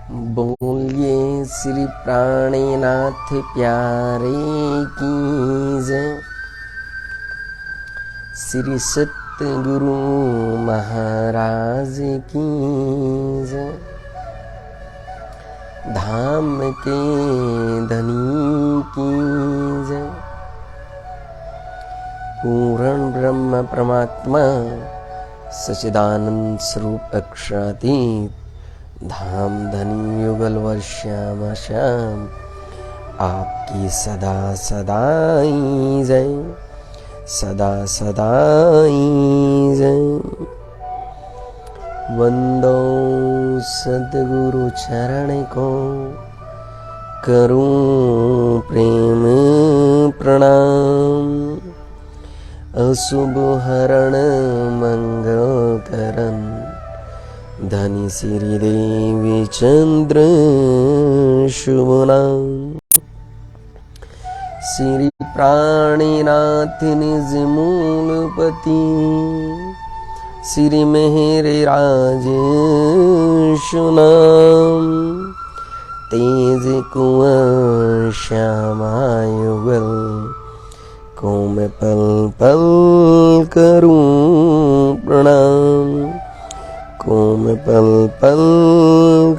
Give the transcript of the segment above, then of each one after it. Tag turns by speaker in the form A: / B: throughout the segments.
A: बोलिए श्री प्राणीनाथ प्यारे की जय। श्री सतगुरु महाराज की जय। धाम के धनी की जय। पूर्ण ब्रह्म परमात्मा सच्चिदानंद स्वरूप अक्षरातीत धाम धनी युगल वर्ष्याम श्याम आपकी सदा सदाई जय। सदा सदाई जय। वंदो सद्गुरु चरण को करूं प्रेम प्रणाम। अशुभ हरण मंगल करन धनी श्री देवी चंद्र शुभ नाम। श्री प्राणीनाथ निज मूलपति श्री मेहरे राज सुनाम। तेज कुआं श्यामायुगल को मैं पल पल करूं प्रणाम। को मैं पल पल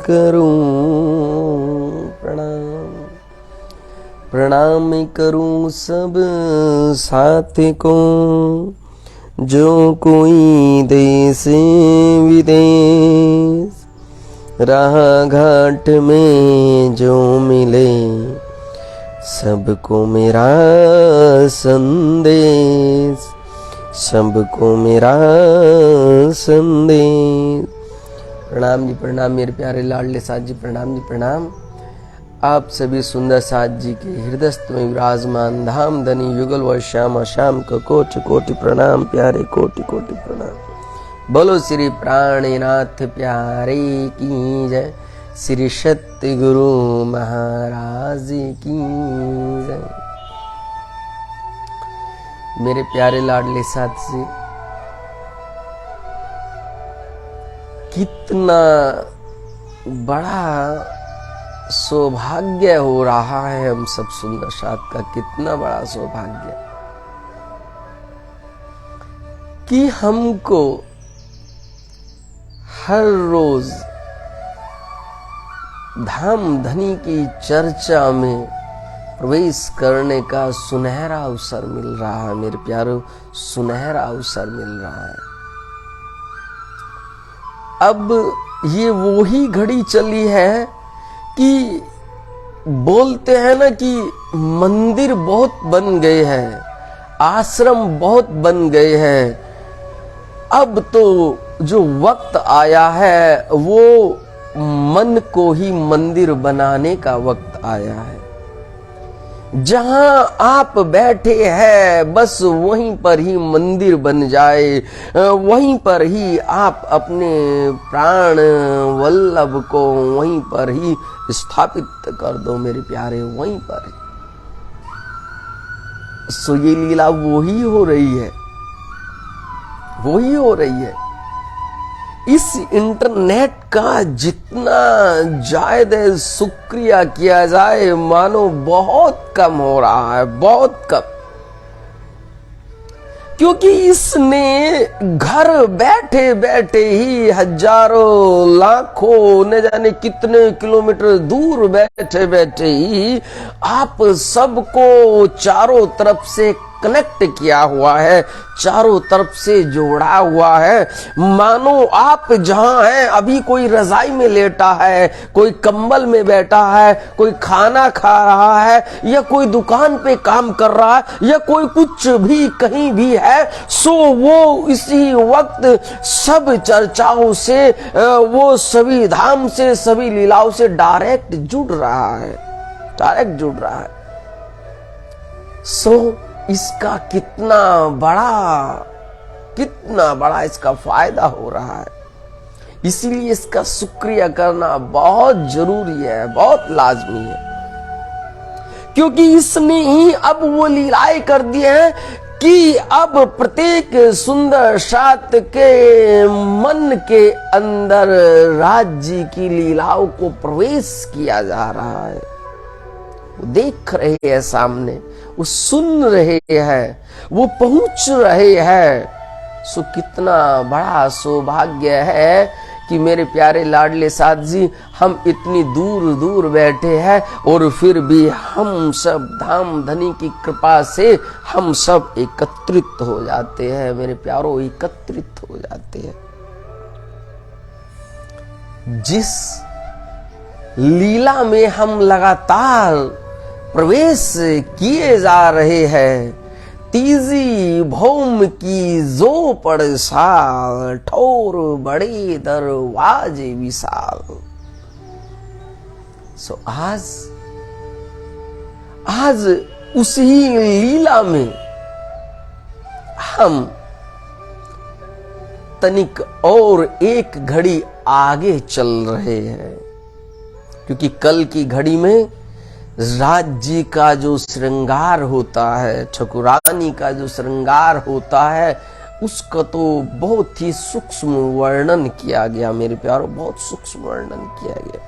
A: करूं प्रणाम। प्रणाम करूं सब साथी को जो कोई देश विदेश राह घाट में जो मिले सबको मेरा संदेश। सबको मेरा संदेश। प्रणाम जी प्रणाम मेरे प्यारे लाडले साथ जी। प्रणाम जी प्रणाम। आप सभी सुंदर साथ जी के हृदयस्थ में विराजमान धाम धनी युगल व श्याम श्याम को कोटि कोटि प्रणाम प्यारे। कोटि कोटि प्रणाम। बोलो श्री प्राणीनाथ प्यारे की जय। श्री सतगुरु महाराज की जय। मेरे प्यारे लाडले साथी, कितना बड़ा सौभाग्य हो रहा है हम सब सुंदर साथ का। कितना बड़ा सौभाग्य कि हमको हर रोज धाम धनी की चर्चा में प्रवेश करने का सुनहरा अवसर मिल रहा है। मेरे प्यारों, सुनहरा अवसर मिल रहा है। अब ये वो ही घड़ी चली है कि बोलते हैं ना कि मंदिर बहुत बन गए हैं, आश्रम बहुत बन गए हैं। अब तो जो वक्त आया है वो मन को ही मंदिर बनाने का वक्त आया है। जहां आप बैठे हैं बस वहीं पर ही मंदिर बन जाए। वहीं पर ही आप अपने प्राण वल्लभ को वहीं पर ही स्थापित कर दो मेरे प्यारे। वहीं पर सो ये लीला वही हो रही है। वही हो रही है। इस इंटरनेट का जितना ज्यादा शुक्रिया किया जाए मानो बहुत कम हो रहा है। बहुत कम। क्योंकि इसने घर बैठे बैठे ही हजारों लाखों न जाने कितने किलोमीटर दूर बैठे बैठे ही आप सबको चारों तरफ से कनेक्ट किया हुआ है, चारों तरफ से जोड़ा हुआ है। मानो आप जहां हैं, अभी कोई रजाई में लेटा है, कोई कंबल में बैठा है, कोई खाना खा रहा है, या कोई दुकान पे काम कर रहा है, या कोई कुछ भी कहीं भी है, सो वो इसी वक्त सब चर्चाओं से, वो सभी धाम से, सभी लीलाओं से डायरेक्ट जुड़ रहा है। डायरेक्ट जुड़ रहा है। सो इसका कितना बड़ा इसका फायदा हो रहा है। इसीलिए इसका शुक्रिया करना बहुत जरूरी है, बहुत लाजमी है। क्योंकि इसने ही अब वो लीलाएं कर दी हैं कि अब प्रत्येक सुंदर सात के मन के अंदर राज्य की लीलाओं को प्रवेश किया जा रहा है। वो देख रहे हैं सामने, वो सुन रहे हैं, वो पहुंच रहे हैं। सो कितना बड़ा सौभाग्य है कि मेरे प्यारे लाडले साथ जी, हम इतनी दूर दूर बैठे हैं और फिर भी हम सब धाम धनी की कृपा से हम सब एकत्रित हो जाते हैं। मेरे प्यारों, एकत्रित हो जाते हैं। जिस लीला में हम लगातार प्रवेश किए जा रहे हैं, तीजी भौम की जो पड़साल, ठोर बड़े दरवाजे विशाल। सो आज उसी लीला में हम तनिक और एक घड़ी आगे चल रहे हैं, क्योंकि कल की घड़ी में राज्य का जो श्रृंगार होता है, ठकुरानी का जो श्रृंगार होता है, उसका तो बहुत ही सूक्ष्म वर्णन किया गया मेरे प्यारों, बहुत सूक्ष्म वर्णन किया गया,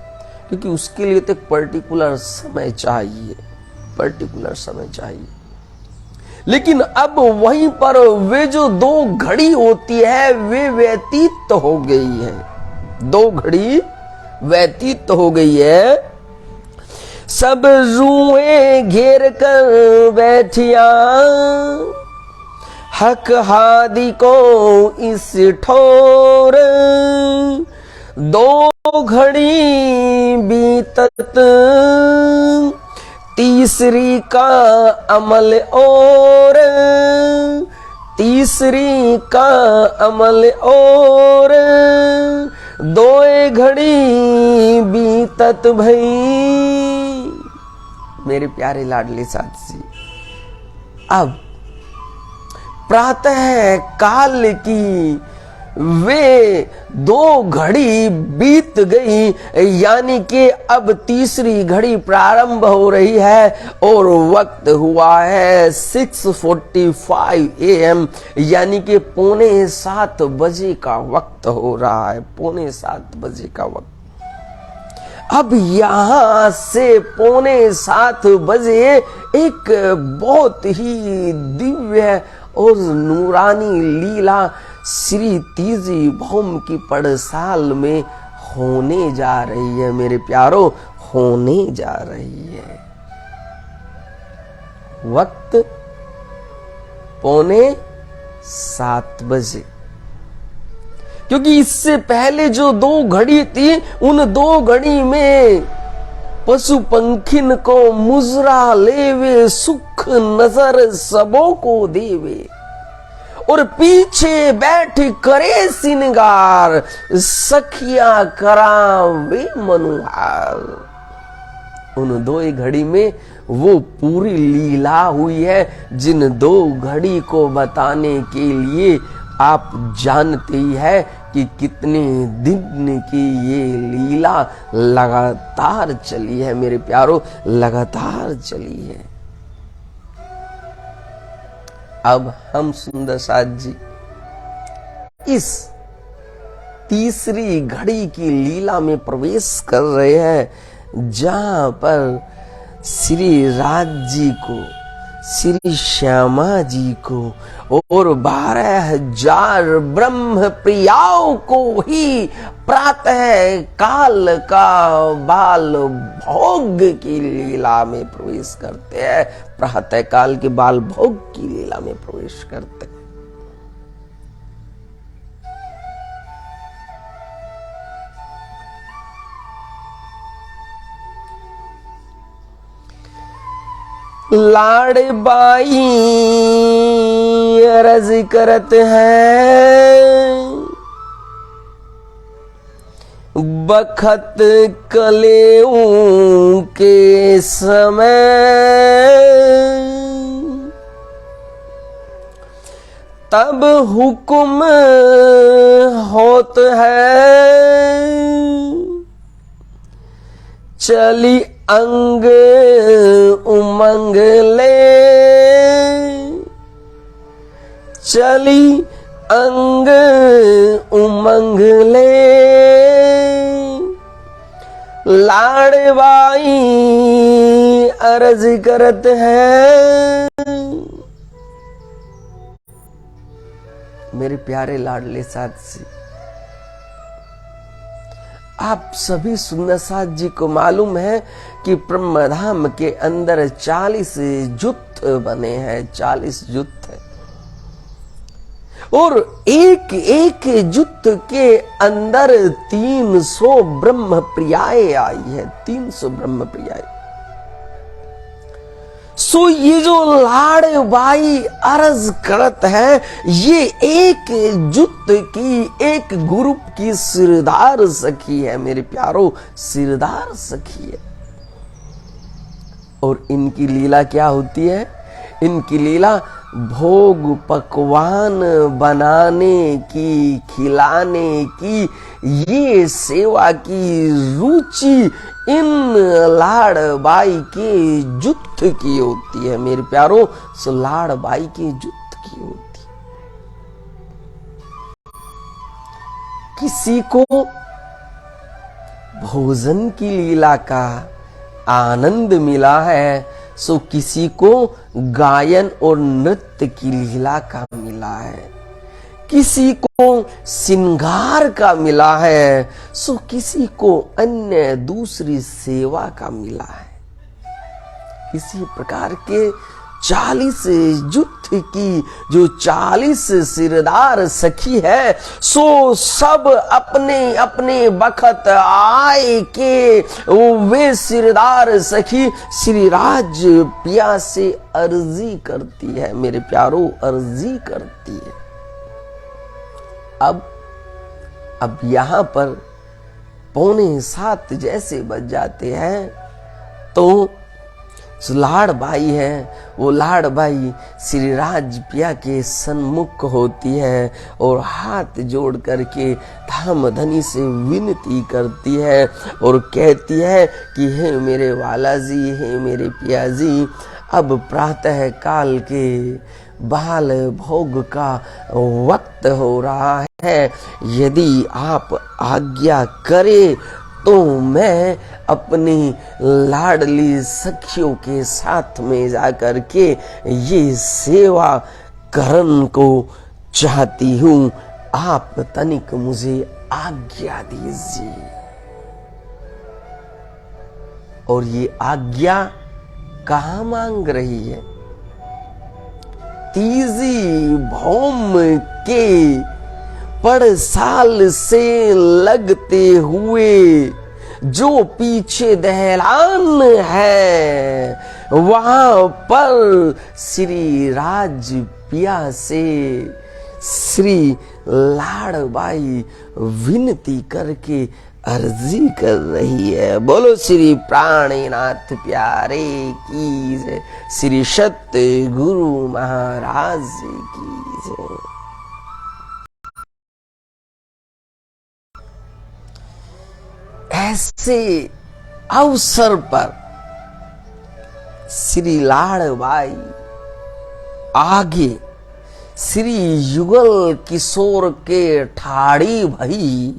A: क्योंकि उसके लिए तो एक पर्टिकुलर समय चाहिए, पर्टिकुलर समय चाहिए। लेकिन अब वहीं पर वे जो दो घड़ी होती है वे व्यतीत हो गई है, दो घड़ी व्यतीत हो गई है। सब रूहें घेर कर बैठिया हक हादी को इस ठोर, दो घड़ी बीतत तीसरी का अमल और, तीसरी का अमल और, दो घड़ी बीतत भई। मेरे प्यारे लाडले साथ जी, अब प्रातः काल की वे दो घड़ी बीत गई, यानी कि अब तीसरी घड़ी प्रारंभ हो रही है और वक्त हुआ है 6:45 AM, यानी कि 6:45 बजे का वक्त हो रहा है, 6:45 बजे का वक्त। अब यहां से 6:45 बजे एक बहुत ही दिव्य और नूरानी लीला श्री तीजी भौम की पड़साल में होने जा रही है मेरे प्यारों, होने जा रही है। वक्त 6:45 बजे, क्योंकि इससे पहले जो दो घड़ी थी उन दो घड़ी में पशु पंखिन को मुजरा लेवे, सुख नजर सबों को देवे, और पीछे बैठ करे सिंगार सखिया करावे मनुहार। उन दो घड़ी में वो पूरी लीला हुई है जिन दो घड़ी को बताने के लिए आप जानते ही है कि कितने दिन की ये लीला लगातार चली है मेरे प्यारों, लगातार चली है। अब हम सुंदर साथ जी इस तीसरी घड़ी की लीला में प्रवेश कर रहे हैं, जहां पर श्री राज जी को, श्री श्यामा जी को और 12,000 ब्रह्म प्रियाओं को ही प्रातः काल का बाल भोग की लीला में प्रवेश करते हैं, प्रातः काल के बाल भोग की लीला में प्रवेश करते हैं। लाड़बाई अर्ज करत है, बखत कलेऊ के समय, तब हुक्म होत है, चली अंग उमंग ले, चली अंग उमंग ले, लाड़बाई अर्ज करत है। मेरे प्यारे लाडले साथी, आप सभी सुंदर साथ जी को मालूम है कि ब्रह्मधाम के अंदर 40 जुत्त बने हैं, 40 जुत्त है, और एक एक जुत्त के अंदर 300 ब्रह्म प्रियाएं आई है, 300 ब्रह्म प्रियाएं। सो ये जो लाड़बाई अर्ज करत है, ये एक जुत्त की, एक ग्रुप की सिरदार सखी है मेरे प्यारो, सिरदार सखी है। और इनकी लीला क्या होती है? इनकी लीला भोग पकवान बनाने की, खिलाने की, ये सेवा की रुचि इन लाड़बाई के जुत्त की होती है मेरे प्यारो। सो लाड़बाई के जुत्त की होती है। किसी को भोजन की लीला का आनंद मिला है, सो किसी को गायन और नृत्य की लीला का मिला है, किसी को श्रृंगार का मिला है, सो किसी को अन्य दूसरी सेवा का मिला है। इसी प्रकार के 40 जुत्त की जो 40 सिरदार सखी है, सो सब अपने अपने बखत आए के वे सिरदार सखी श्री राज पिया से अर्जी करती है मेरे प्यारो, अर्जी करती है। अब यहां पर 6:45 जैसे बज जाते हैं, तो लाड़बाई है, वो लाड़बाई श्री राज पिया के सन्मुख होती है और हाथ जोड़ करके धाम धनी से विनती करती है और कहती है कि हे मेरे वाला जी, हे मेरे पिया जी, अब प्रातः काल के बाल भोग का वक्त हो रहा है, यदि आप आज्ञा करें तो मैं अपनी लाडली सखियों के साथ में जाकर के ये सेवा करन को चाहती हूं, आप तनिक मुझे आज्ञा दीजिए। और ये आज्ञा कहां मांग रही है? तीजी भौम के पड़साल से लगते हुए जो पीछे दहलान है, वहां पर श्री राज पिया से श्री लाड़बाई विनती करके अर्जी कर रही है। बोलो श्री प्राणनाथ प्यारे की जय, श्री सत्य गुरु महाराज की जय। ऐसे अवसर पर श्री लाड़बाई आगे श्री युगल किशोर के ठाड़ी भई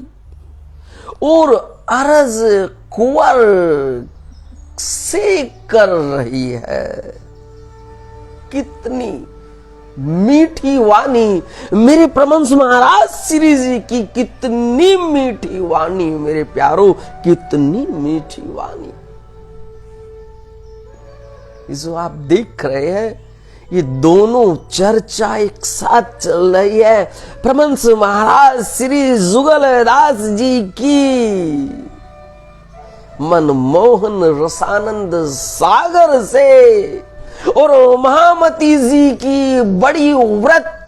A: और अर्ज कुंवर से कर रही है। कितनी मीठी वाणी मेरे परमहंस महाराज श्री जी की, कितनी मीठी वाणी मेरे प्यारो, कितनी मीठी वाणी। जो आप देख रहे हैं, ये दोनों चर्चा एक साथ चल रही है। परमहंस महाराज श्री जुगलदास जी की मनमोहन रसानंद सागर से और महामती जी की बड़ी व्रत,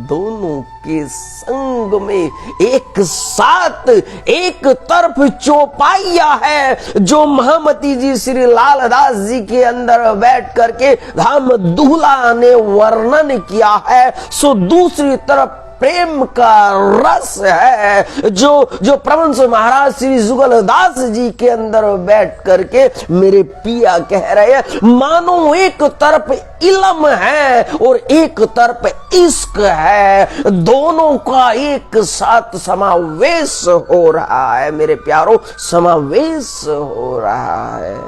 A: दोनों के संग में एक साथ एक तरफ चौपाइया है, जो महामती जी श्री लालदास जी के अंदर बैठ करके धाम दूल्हा ने वर्णन किया है, सो दूसरी तरफ प्रेम का रस है जो प्रभु महाराज श्री जुगलदास जी के अंदर बैठ करके मेरे पिया कह रहे हैं। मानो एक तरफ इलम है और एक तरफ इश्क है, दोनों का एक साथ समावेश हो रहा है मेरे प्यारों, समावेश हो रहा है।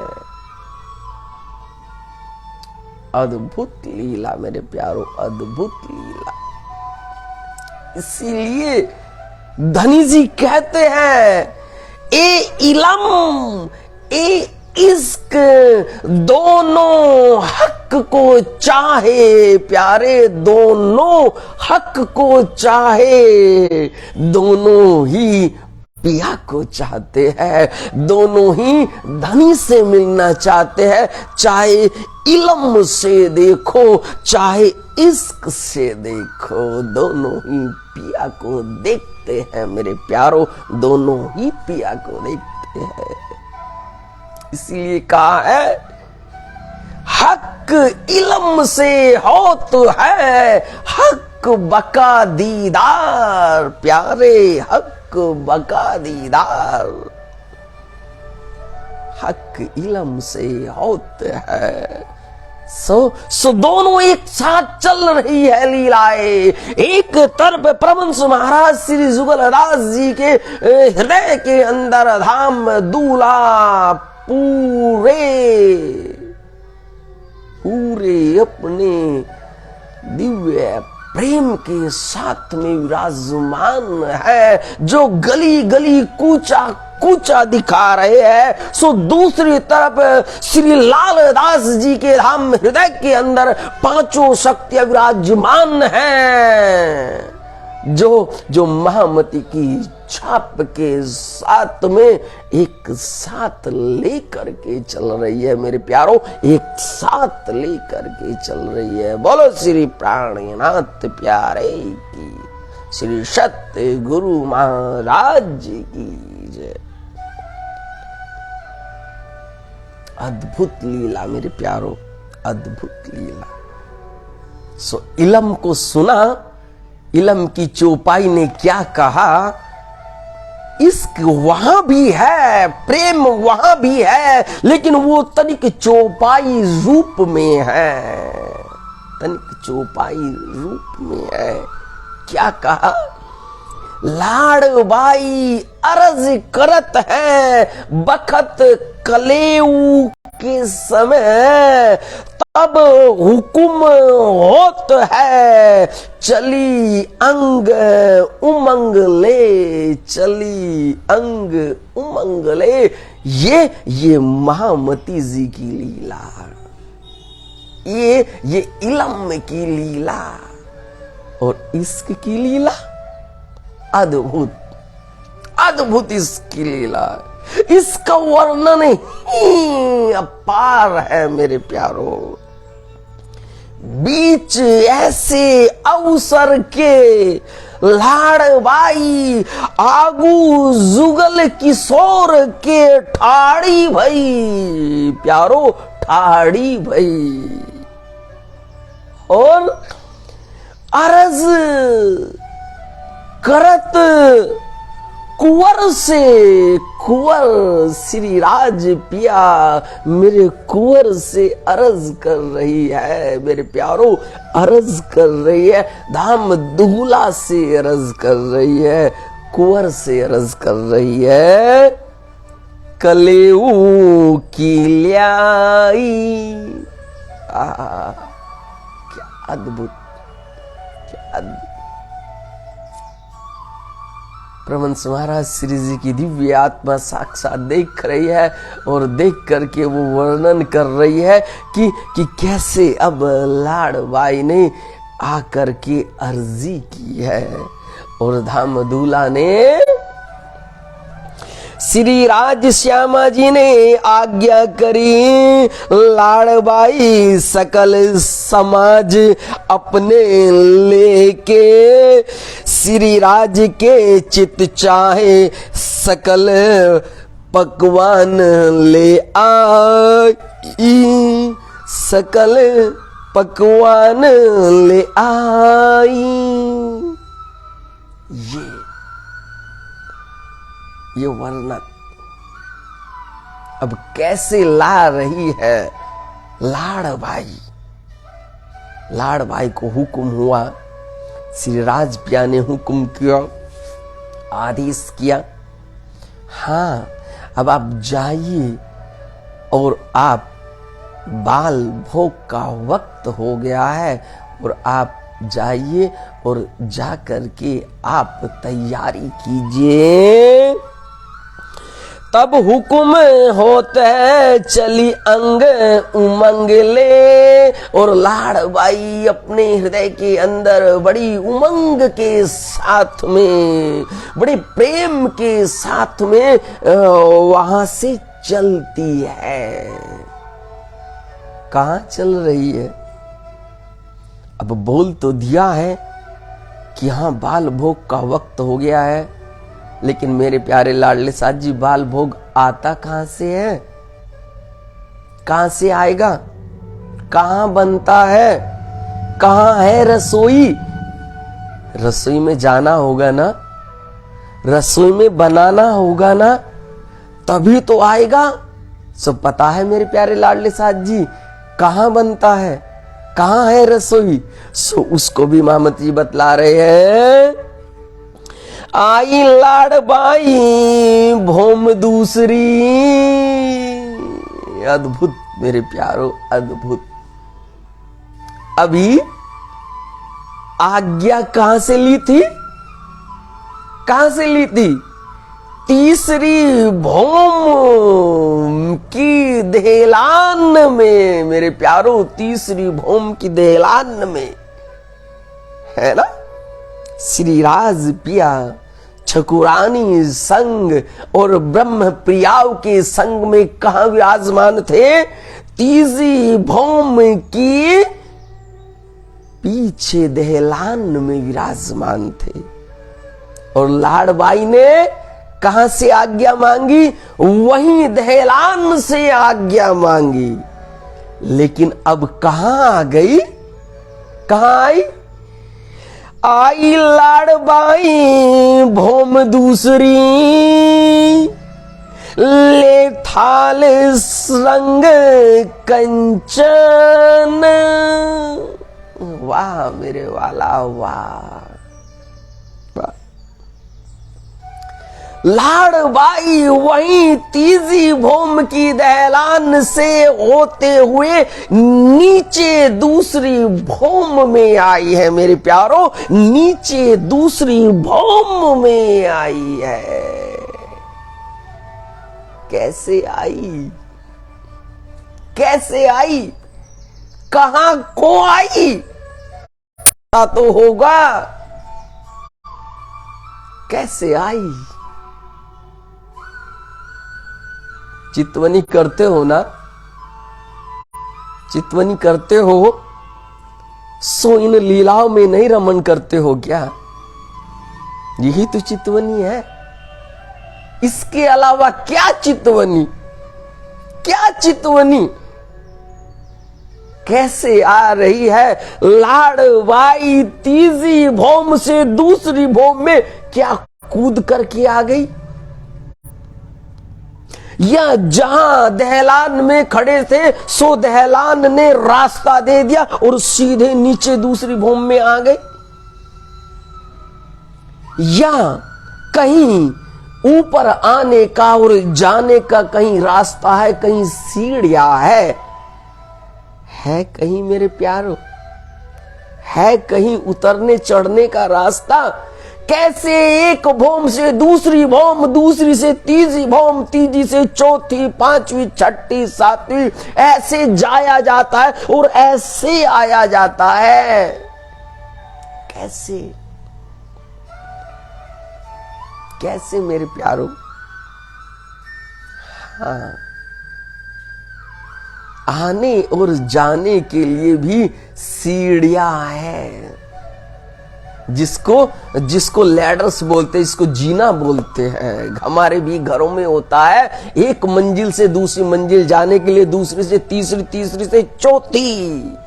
A: अद्भुत लीला मेरे प्यारों, अद्भुत लीला। इसीलिए धनी जी कहते हैं ए इलम ए इश्क दोनों हक को चाहे प्यारे, दोनों हक को चाहे, दोनों ही पिया को चाहते हैं, दोनों ही धनी से मिलना चाहते हैं। चाहे इल्म से देखो चाहे इश्क से देखो, दोनों ही पिया को देखते हैं मेरे प्यारों, दोनों ही पिया को देखते हैं। इसलिए कहा है हक इल्म से होत है हक बका दीदार प्यारे, हक बका दीदार, हक इल्म से होत है। सो दोनों एक साथ चल रही है लीलाएं। एक तरफ प्रभंस महाराज श्री जुगलदास जी के हृदय के अंदर धाम दूल्हा पूरे अपने दिव्य प्रेम के साथ में विराजमान है, जो गली गली कूचा कूचा दिखा रहे हैं। सो दूसरी तरफ श्री लालदास जी के धाम हृदय के अंदर पांचों शक्तियां विराजमान हैं, जो महामती की छाप के साथ में एक साथ लेकर के चल रही है मेरे प्यारों, एक साथ लेकर के चल रही है। बोलो श्री प्राणनाथ प्यारे की, श्री सत्य गुरु महाराज जी की जय। अद्भुत लीला मेरे प्यारों, अद्भुत लीला। सो इलम को सुना, इलम की चौपाई ने क्या कहा, इश्क वहां भी है, प्रेम वहां भी है, लेकिन वो तनिक चौपाई रूप में है, तनिक चौपाई रूप में है। क्या कहा, लाड़बाई अर्ज करत है बखत कलेऊ के समय, तब हुकुम होत है चली अंग उमंग ले, चली अंग उमंग ले। ये महामती जी की लीला, ये इलम की लीला और इश्क की लीला अद्भुत, अद्भुत इसकी लीला। इसका वर्णन ही अपार है मेरे प्यारों। बीच ऐसे अवसर के लाड़बाई आगू जुगल किशोर के ठाड़ी भई प्यारो, ठाड़ी भई और अर्ज करत कुंवर से, कुंवर श्री राज पिया मेरे कुंवर से अर्ज कर रही है मेरे प्यारों, अर्ज कर रही है, धाम दूल्हा से अर्ज कर रही है, कुंवर से अर्ज कर रही है। कलेऊ की ल्याई, क्या अद्भुत, क्या अद्भुत। प्रभंस महाराज श्री जी की दिव्य आत्मा साक्षात देख रही है और देख करके वो वर्णन कर रही है कि कैसे अब लाड़बाई ने आकर के अर्जी की है और धाम दूल्हा ने, श्री राज श्यामा जी ने आज्ञा करी, लाड़बाई सकल समाज अपने लेके, श्री राज के चित चाहे सकल पकवान ले आई, सकल पकवान ले आई। ये वर्णन अब कैसे ला रही है लाड़बाई। लाड़बाई को हुक्म हुआ, श्री राज पिया ने हुक्म किया, आदेश किया, हाँ अब आप जाइए और आप बाल भोग का वक्त हो गया है और आप जाइए और जाकर के आप तैयारी कीजिए। तब हुक्म होते चली अंग उमंग ले, और लाड़बाई अपने हृदय के अंदर बड़ी उमंग के साथ में, बड़े प्रेम के साथ में वहां से चलती है। कहां चल रही है? अब बोल तो दिया है कि हाँ बाल भोग का वक्त हो गया है, लेकिन मेरे प्यारे लाडले साथ जी बाल भोग आता कहां से है? कहां से आएगा? कहां बनता है? कहां है रसोई? रसोई में जाना होगा ना, रसोई में बनाना होगा ना, तभी तो आएगा। सब पता है मेरे प्यारे लाडले साथ जी, कहां बनता है, कहां है रसोई। सो उसको भी मामत जी बतला रहे हैं। आई लाड़बाई भोम दूसरी, अद्भुत मेरे प्यारो, अद्भुत। अभी आज्ञा कहां से ली थी? कहां से ली थी? तीसरी भौम की दहलान में मेरे प्यारो, तीसरी भौम की दहलान में, है ना। श्री राज पिया ठकुरानी संग और ब्रह्म प्रियाओं के संग में कहां विराजमान थे? तीसरी भौम की पीछे दहलान में विराजमान थे। और लाड़बाई ने कहां से आज्ञा मांगी? वहीं दहलान से आज्ञा मांगी। लेकिन अब कहां आ गई? कहां आई? आई लाड़बाई भौम दूसरी, ले थाल संग कंचन। वाह मेरे वाला, वाह। लाड़बाई वहीं तीसरी भौम की दहलान से होते हुए नीचे दूसरी भौम में आई है मेरे प्यारो, नीचे दूसरी भौम में आई है। कैसे आई? कैसे आई? कहां को आई? पता तो होगा कैसे आई। चितवनी करते हो ना? चितवनी करते हो, सो इन लीलाओं में नहीं रमन करते हो क्या? यही तो चितवनी है। इसके अलावा क्या चितवनी? क्या चितवनी? कैसे आ रही है लाड़बाई तीसरी भौम से दूसरी भौम में? क्या कूद करके आ गई? या जहां दहलान में खड़े थे सो दहलान ने रास्ता दे दिया और सीधे नीचे दूसरी भौम में आ गए? या कहीं ऊपर आने का और जाने का कहीं रास्ता है, कहीं सीढ़ियां है कहीं मेरे प्यारो? है कहीं उतरने चढ़ने का रास्ता? कैसे एक भौम से दूसरी भौम, दूसरी से तीसरी भौम, तीसरी से चौथी, पांचवी, छठी, सातवीं, ऐसे जाया जाता है और ऐसे आया जाता है। कैसे? कैसे मेरे प्यारो? हाँ, आने और जाने के लिए भी सीढ़ियां हैं, जिसको लैडर्स बोलते हैं, इसको जीना बोलते हैं। हमारे भी घरों में होता है, एक मंजिल से दूसरी मंजिल जाने के लिए दूसरी से तीसरी, तीसरी से चौथी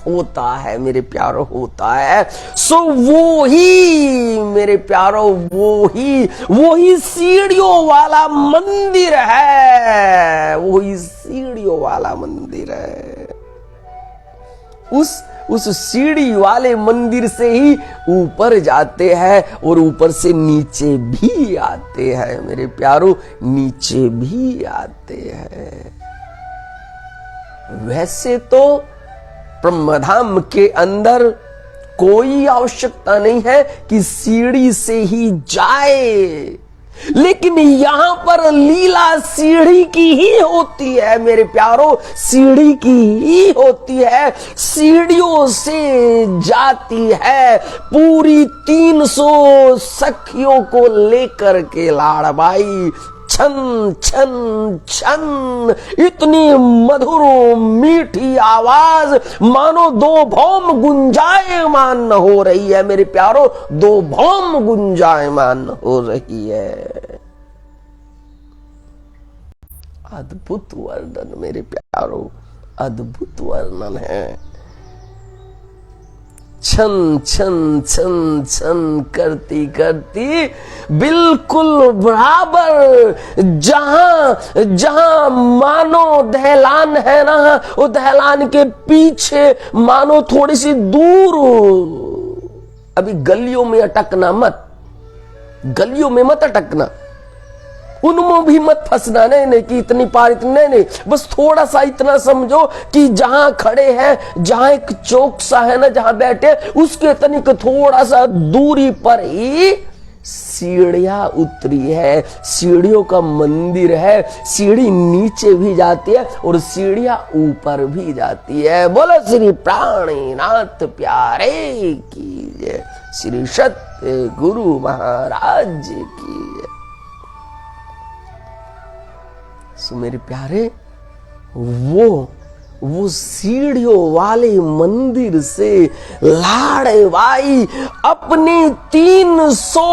A: होता है मेरे प्यारो, होता है। सो वो ही मेरे प्यारो, वो ही सीढ़ियों वाला मंदिर है, वो ही सीढ़ियों वाला मंदिर है। उस सीढ़ी वाले मंदिर से ही ऊपर जाते हैं और ऊपर से नीचे भी आते हैं मेरे प्यारो, नीचे भी आते हैं। वैसे तो ब्रह्मधाम के अंदर कोई आवश्यकता नहीं है कि सीढ़ी से ही जाए, लेकिन यहां पर लीला सीढ़ी की ही होती है मेरे प्यारो, सीढ़ी की ही होती है। सीढ़ियों से जाती है पूरी 300 सखियों को लेकर के लाड़बाई, छन छन छन, इतनी मधुर मीठी आवाज मानो दो भौम गुंजायमान हो रही है मेरे प्यारो, दो भौम गुंजायमान हो रही है। अद्भुत वर्णन मेरे प्यारो, अद्भुत वर्णन है। छन छन छन छन करती करती बिल्कुल बराबर जहां मानो दहलान है ना, वो दहलान के पीछे मानो थोड़ी सी दूर, अभी गलियों में अटकना मत, गलियों में मत अटकना, उनमें भी मत फंसना, नहीं कि इतनी पार इतने नहीं, बस थोड़ा सा इतना समझो कि जहां खड़े हैं, जहां एक चौक सा है ना, जहां बैठे, उसके तनिक थोड़ा सा दूरी पर ही सीढ़ियां उतरी है, सीढ़ियों का मंदिर है। सीढ़ी नीचे भी जाती है और सीढ़ियां ऊपर भी जाती है। बोलो श्री प्राणीनाथ प्यारे की जय, श्री सत्य गुरु महाराज की जय। सो मेरे प्यारे, वो सीढ़ियों वाले मंदिर से लाड़बाई अपनी 300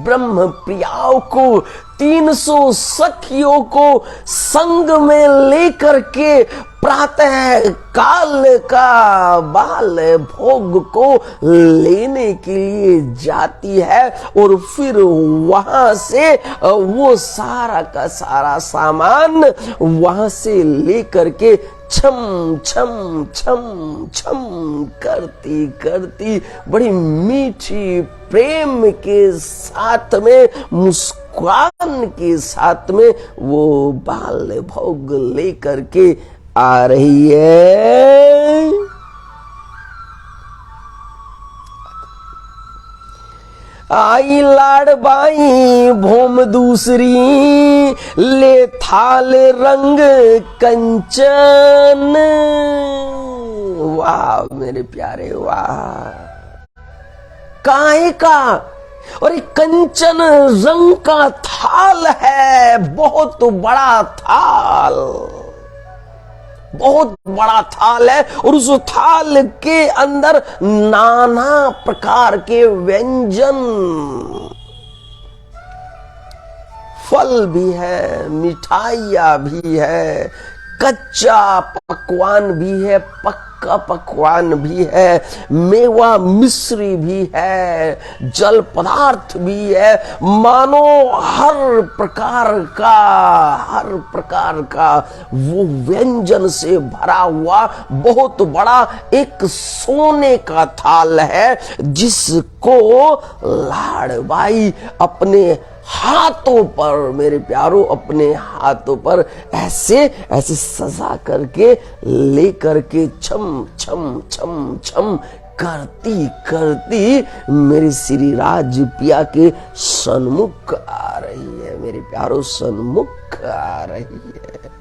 A: ब्रह्म प्रियाओं को, 300 सखियों को संग में लेकर के प्रातः काल का बाल भोग को लेने के लिए जाती है और फिर वहां से वो सारा का सारा सामान वहां से लेकर के छम छम छम छम करती करती बड़ी मीठी प्रेम के साथ में, मुस्कान के साथ में वो बाल भोग लेकर के आ रही है। आई लाड़बाई भोम दूसरी, ले थाल रंग कंचन। वाह मेरे प्यारे, वाह, काहे का, और एक कंचन रंग का थाल है, बहुत बड़ा थाल, बहुत बड़ा थाल है, और उस थाल के अंदर नाना प्रकार के व्यंजन, फल भी है, मिठाइयां भी है, कच्चा पकवान भी है, पक्का पकवान भी है, मेवा मिश्री भी है, जल पदार्थ भी है, मानो हर प्रकार का वो व्यंजन से भरा हुआ बहुत बड़ा एक सोने का थाल है, जिसको लाड़बाई अपने हाथों पर, मेरे प्यारों, अपने हाथों पर ऐसे ऐसे सजा करके ले करके छम छम छम छम करती करती मेरे श्री राज पिया के सन्मुख आ रही है, मेरे प्यारों, सन्मुख आ रही है।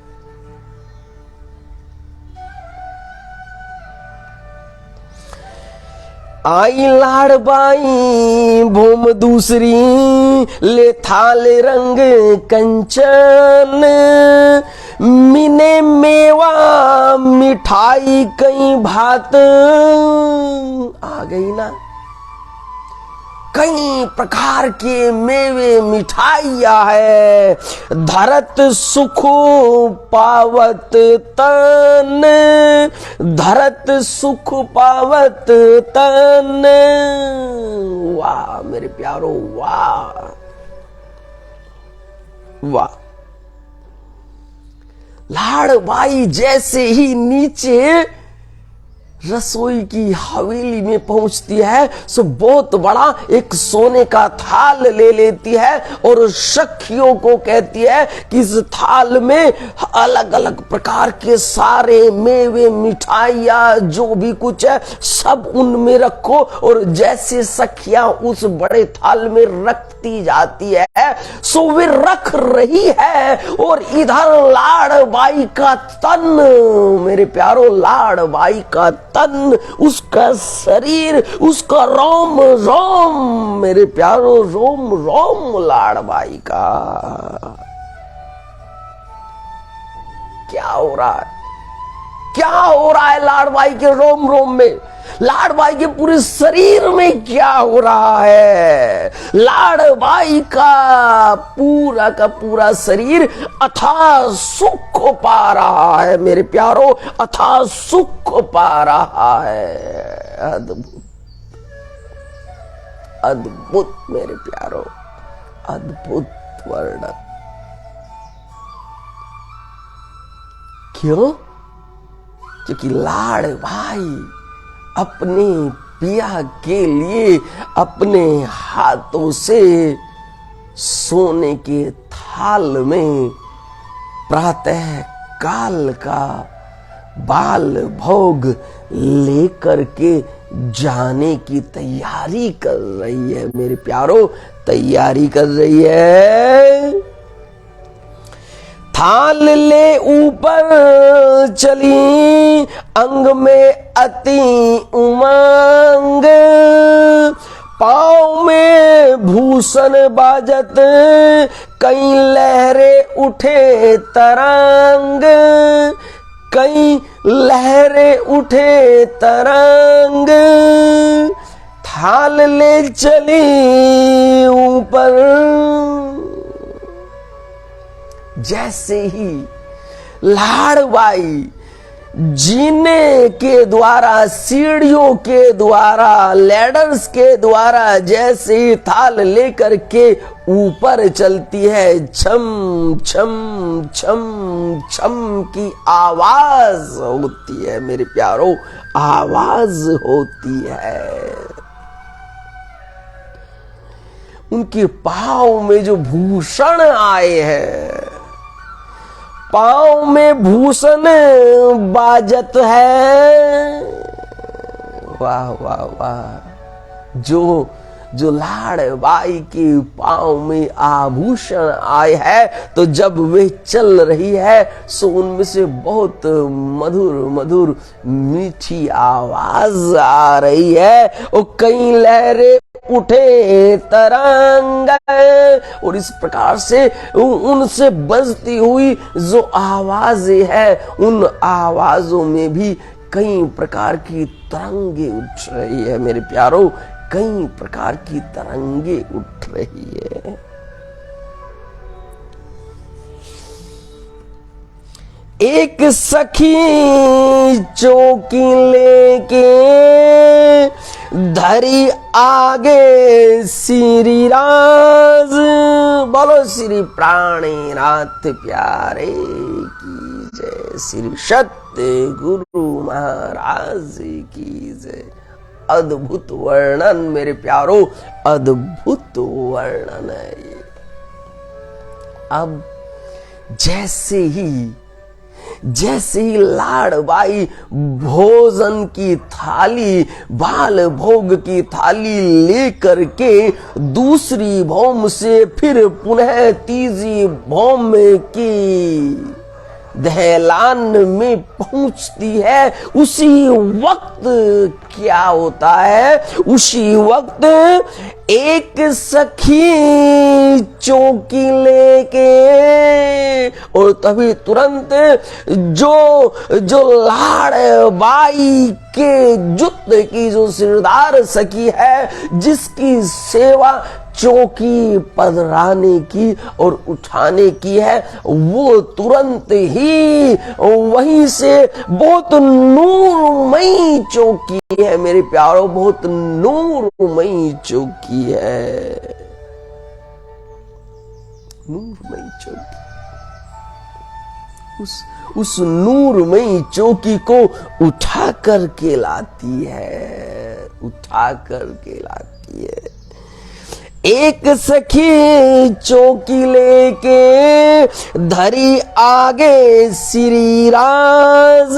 A: आई लाड़बाई भूम दूसरी, ले थाल रंग कंचन, मिने मेवा मिठाई कई भात। आ गई ना, कई प्रकार के मेवे मिठाइयां है। धरत सुख पावत तन, धरत सुख पावत तन। वाह मेरे प्यारो, वाह वाह। लाड़बाई जैसे ही नीचे रसोई की हवेली में पहुंचती है, सो बहुत बड़ा एक सोने का थाल ले लेती है और सखियों को कहती है कि इस थाल में अलग अलग प्रकार के सारे मेवे मिठाइयां जो भी कुछ है सब उनमें रखो। और जैसे सखियां उस बड़े थाल में रखती जाती है, सो वे रख रही है और इधर लाड़बाई का तन, मेरे प्यारो, लाड़बाई का तन, उसका शरीर, उसका रोम रोम, मेरे प्यारो, रोम रोम लाड़बाई का। क्या हो रहा है, क्या हो रहा है लाड़बाई के रोम रोम में, लाड़बाई के पूरे शरीर में क्या हो रहा है। लाड़बाई का पूरा शरीर अथाह सुख पा रहा है मेरे प्यारो, अथाह सुख पा रहा है। अद्भुत अद्भुत मेरे प्यारो, अद्भुत वर्णन। क्यों? क्योंकि लाड़बाई अपने पिया के लिए अपने हाथों से सोने के थाल में प्रातः काल का बाल भोग लेकर के जाने की तैयारी कर रही है मेरे प्यारो, तैयारी कर रही है। थाल ले ऊपर चली, अंग में अति उमंग, पांव में भूषण बाजत, कई लहरे उठे तरंग, कई लहरे उठे तरंग। थाल ले चली ऊपर, जैसे ही लाड़बाई जीने के द्वारा, सीढ़ियों के द्वारा, लैडर्स के द्वारा जैसे ही थाल लेकर के ऊपर चलती है, छम छम छम छम की आवाज होती है मेरे प्यारो, आवाज होती है। उनके पांव में जो भूषण आए हैं, पांव में भूषण बाजत है। वाह वाह वाह। जो लाड़बाई के पांव में आभूषण आए है, तो जब वे चल रही है सो उनमें से बहुत मधुर मधुर मीठी आवाज आ रही है और कई लहरें उठे तरंग, और इस प्रकार से उनसे बजती हुई जो आवाजें है, उन आवाजों में भी कई प्रकार की तरंगे उठ रही है मेरे प्यारो, कई प्रकार की तरंगे उठ रही है। एक सखी चौकी लेके धरी आगे श्री राज, बोलो श्री प्राणीनाथ प्यारे की जय, श्री सत्य गुरु महाराज की जय। अद्भुत वर्णन मेरे प्यारो, अद्भुत वर्णन है ये। अब जैसे ही लाड़बाई भोजन की थाली, बाल भोग की थाली लेकर के दूसरी भौम से फिर पुनः तीसरी भौम की दहलान में पहुंचती है, उसी वक्त क्या होता है, उसी वक्त एक सखी चौकी लेके, और तभी तुरंत जो लाड़ बाई के जुत की जो सिरदार सखी है, जिसकी सेवा चौकी पधराने की और उठाने की है, वो तुरंत ही वहीं से बहुत नूरमयी चौकी है मेरे प्यारों, बहुत नूरमयी चौकी है, नूरमयी चौकी। उस नूरमयी चौकी को उठा करके लाती है, उठा करके लाती है। एक सखी चौकी लेके धरी आगे श्री राज,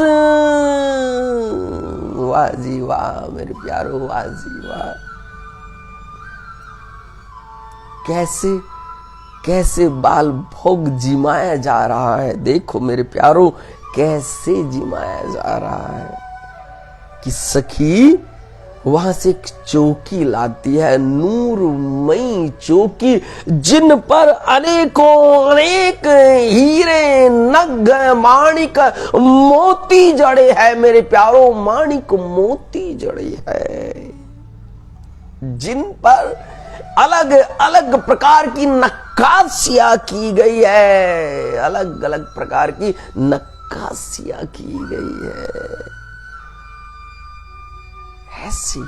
A: वाह जी वाह मेरे प्यारो, वाह जी वाह। कैसे कैसे बाल भोग जिमाया जा रहा है, देखो मेरे प्यारो कैसे जिमाया जा रहा है कि सखी वहां से एक चौकी लाती है, नूरमयी चौकी, जिन पर अनेकों अनेक हीरे नग माणिक मोती जड़े हैं मेरे प्यारो, माणिक मोती जड़े हैं, जिन पर अलग अलग प्रकार की नक्काशियां की गई है, अलग अलग प्रकार की नक्काशियां की गई है। ऐसी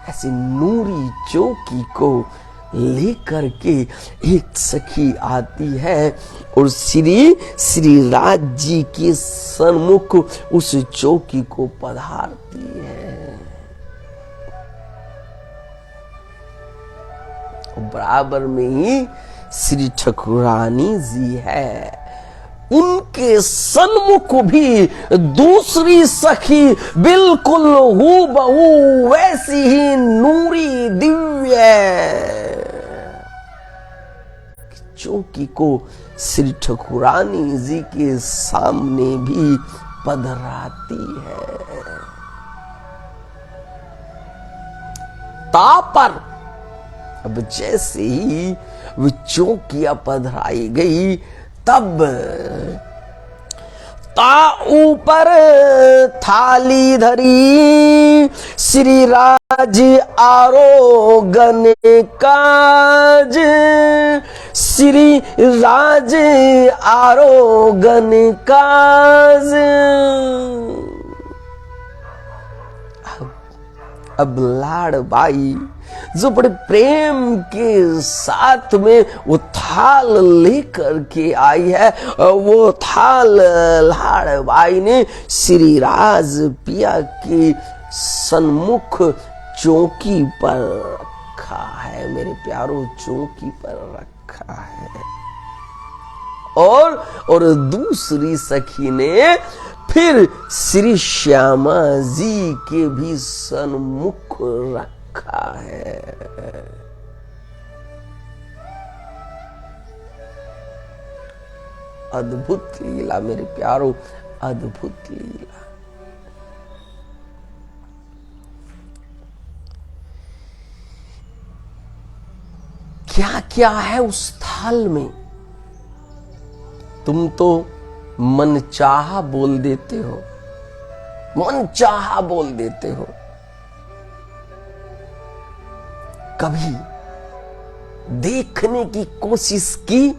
A: ऐसी नूरी चौकी को लेकर के एक सखी आती है और श्री राज जी के सन्मुख उस चौकी को पधारती है। बराबर में ही श्री ठाकुरानी जी है, उनके सन्मुख भी दूसरी सखी बिल्कुल हूबहू वैसी ही नूरी दिव्य चौकी को श्री ठाकुरानी जी के सामने भी पधराती है। तापर अब जैसे ही वो चौकियां पधराई गई, तब ता ऊपर थाली धरी श्री राज आरोगन काज, श्री राज आरोगन काज। अब लाड़बाई जो बड़े प्रेम के साथ में वो थाल लेकर के आई है, वो थाल लाड़बाई ने श्री राज पिया के सन्मुख चौकी पर रखा है मेरे प्यारो, चौकी पर रखा है। और दूसरी सखी ने फिर श्री श्यामा जी के भी सन्मुख रखा है। अद्भुत लीला मेरे प्यारो, अद्भुत लीला। क्या क्या है उस थाल में? तुम तो मन चाहा बोल देते हो, मन चाहा बोल देते हो। कभी देखने की कोशिश की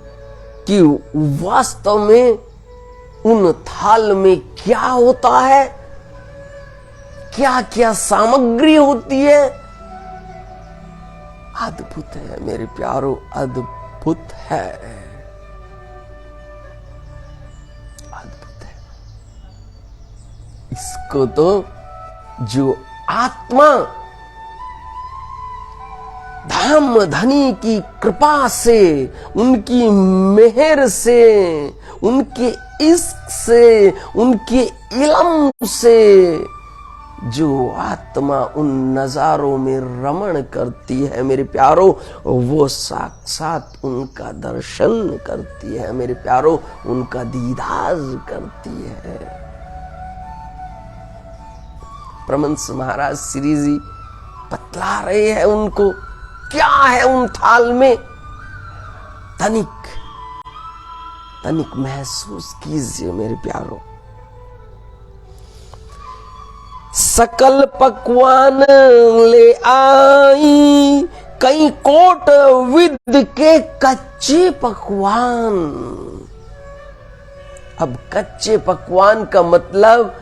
A: कि वास्तव में उन थाल में क्या होता है, क्या क्या सामग्री होती है? अद्भुत है मेरे प्यारो, अद्भुत है, अद्भुत है। इसको तो जो आत्मा धाम धनी की कृपा से, उनकी मेहर से, उनके इश्क से, उनके इल्म से जो आत्मा उन नजारों में रमण करती है मेरे प्यारो, वो साक्षात उनका दर्शन करती है मेरे प्यारो, उनका दीदार करती है। परमहंस महाराज श्री जी बतला रहे हैं उनको क्या है उन थाल में। तनिक तनिक महसूस कीजिए मेरे प्यारो। सकल पकवान ले आई, कई कोट विद के कच्चे पकवान। अब कच्चे पकवान का मतलब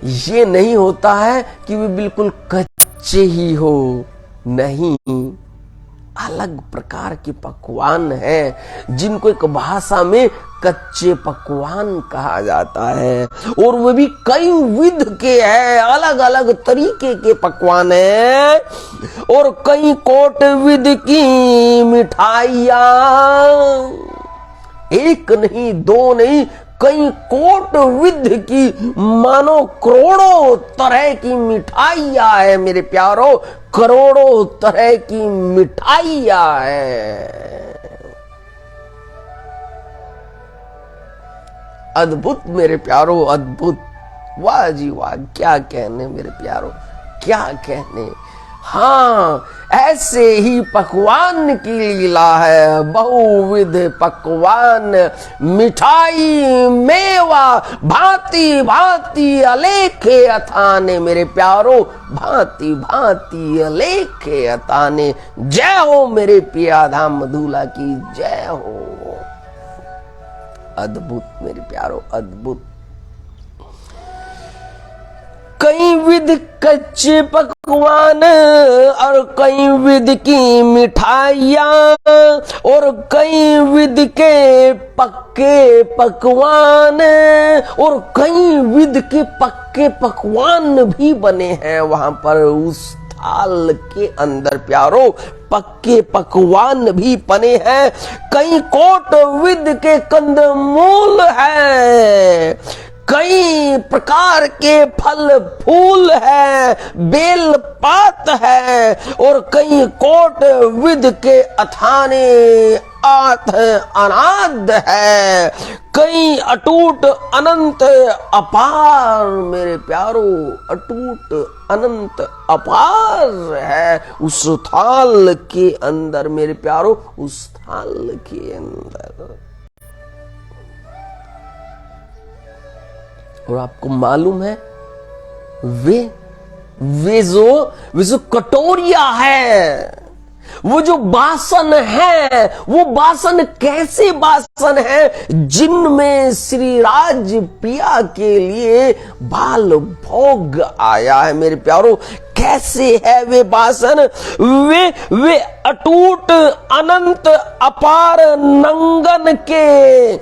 A: ये नहीं होता है कि वे बिल्कुल कच्चे ही हो, नहीं, अलग प्रकार के पकवान हैं जिनको एक भाषा में कच्चे पकवान कहा जाता है, और वो भी कई विध के हैं, अलग अलग तरीके के पकवान हैं, और कई कोट विध की मिठाइयां, एक नहीं दो नहीं, कई कोट विध की मानो करोड़ों तरह की मिठाइयां है मेरे प्यारो, करोड़ों तरह की मिठाइयां है। अद्भुत मेरे प्यारो, अद्भुत, वाह जी वाह, क्या कहने मेरे प्यारो, क्या कहने। हाँ, ऐसे ही पकवान की लीला है, बहुविध पकवान, मिठाई मेवा, भांति भांति अलेखे अथाने मेरे प्यारो, भांति भांति अलेखे अथाने। जय हो मेरे पिया धाम मधुला की जय हो। अद्भुत मेरे प्यारो, अद्भुत। कई विध कच्चे पकवान और कई विध की मिठाइयां, और कई विध के पक्के पकवान, और कई विध के पक्के पकवान भी बने हैं वहां पर उस थाल के अंदर प्यारो, पक्के पकवान भी बने हैं। कई कोट विध के कंदमूल है, कई प्रकार के फल फूल है, बेल पात है, और कई कोट विध के अथाने आत अनाद है, कई अटूट अनंत अपार मेरे प्यारो, अटूट अनंत अपार है उस थाल के अंदर मेरे प्यारो, उस थाल के अंदर। और आपको मालूम है वे जो कटोरिया है, वो जो बासन है, वो बासन कैसे बासन है जिनमें श्री राज पिया के लिए बाल भोग आया है मेरे प्यारो। कैसे है वे बासन? वे अटूट अनंत अपार नंगन के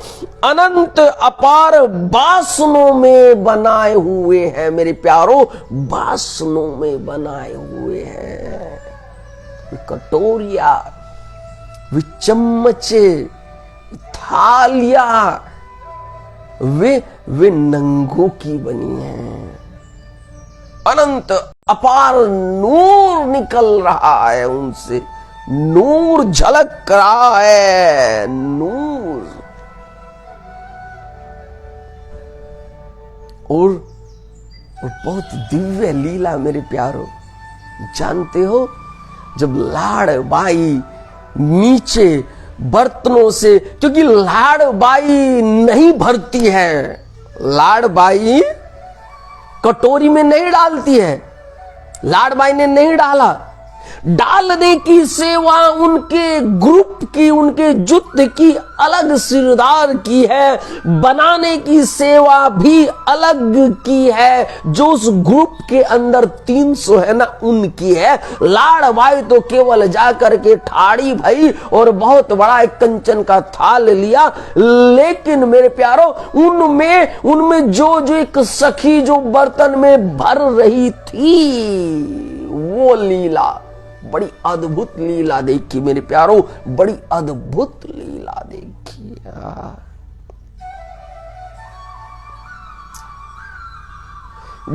A: अनंत अपार बासनों में बनाए हुए हैं मेरे प्यारो, बासनों में बनाए हुए हैं। वे कटोरिया, वे चम्मचे, थालिया, वे नंगों की बनी हैं। अनंत अपार नूर निकल रहा है उनसे, नूर झलक रहा है, नूर। और बहुत दिव्य लीला मेरे प्यारो, जानते हो जब लाड़ बाई नीचे बर्तनों से, क्योंकि लाड़ बाई नहीं भरती है, लाड़ बाई कटोरी में नहीं डालती है, लाड़ बाई ने नहीं डाला, डालने की सेवा उनके ग्रुप की, उनके जुट की अलग सिरदार की है, बनाने की सेवा भी अलग की है, जो उस ग्रुप के अंदर 300 है ना उनकी है। लाड़ बाई तो केवल जाकर के ठाड़ी भई और बहुत बड़ा एक कंचन का थाल लिया, लेकिन मेरे प्यारो उनमें जो एक सखी जो बर्तन में भर रही थी, वो लीला, बड़ी अद्भुत लीला देखी मेरे प्यारो, बड़ी अद्भुत लीला देखी।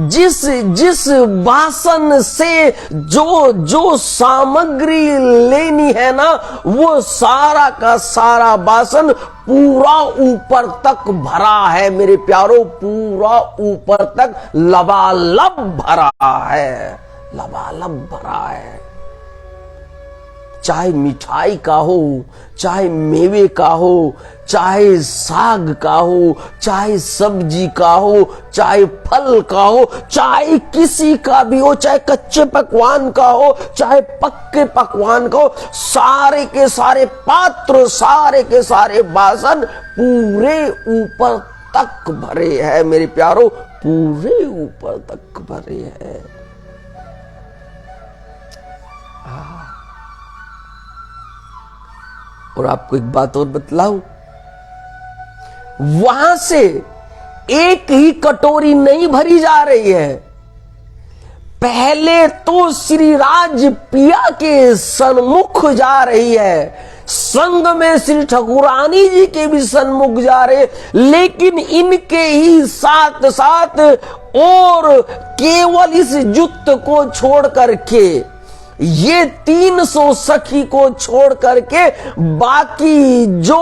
A: जिस बासन से जो सामग्री लेनी है ना, वो सारा का सारा बासन पूरा ऊपर तक भरा है मेरे प्यारो, पूरा ऊपर तक लबालब भरा है, लबालब भरा है। चाहे मिठाई का हो, चाहे मेवे का हो, चाहे साग का हो, चाहे सब्जी का हो, चाहे फल का हो, चाहे किसी का भी हो, चाहे कच्चे पकवान का हो, चाहे पक्के पकवान का हो, सारे के सारे पात्र, सारे के सारे बासन पूरे ऊपर तक भरे हैं मेरे प्यारो, पूरे ऊपर तक भरे हैं। और आपको एक बात और बतलाऊं, वहां से एक ही कटोरी नहीं भरी जा रही है, पहले तो श्री राज पिया के सन्मुख जा रही है, संग में श्री ठकुरानी जी के भी सन्मुख जा रहे, लेकिन इनके ही साथ साथ और केवल इस जुत्त को छोड़ करके, ये 300 सखी को छोड़ करके बाकी जो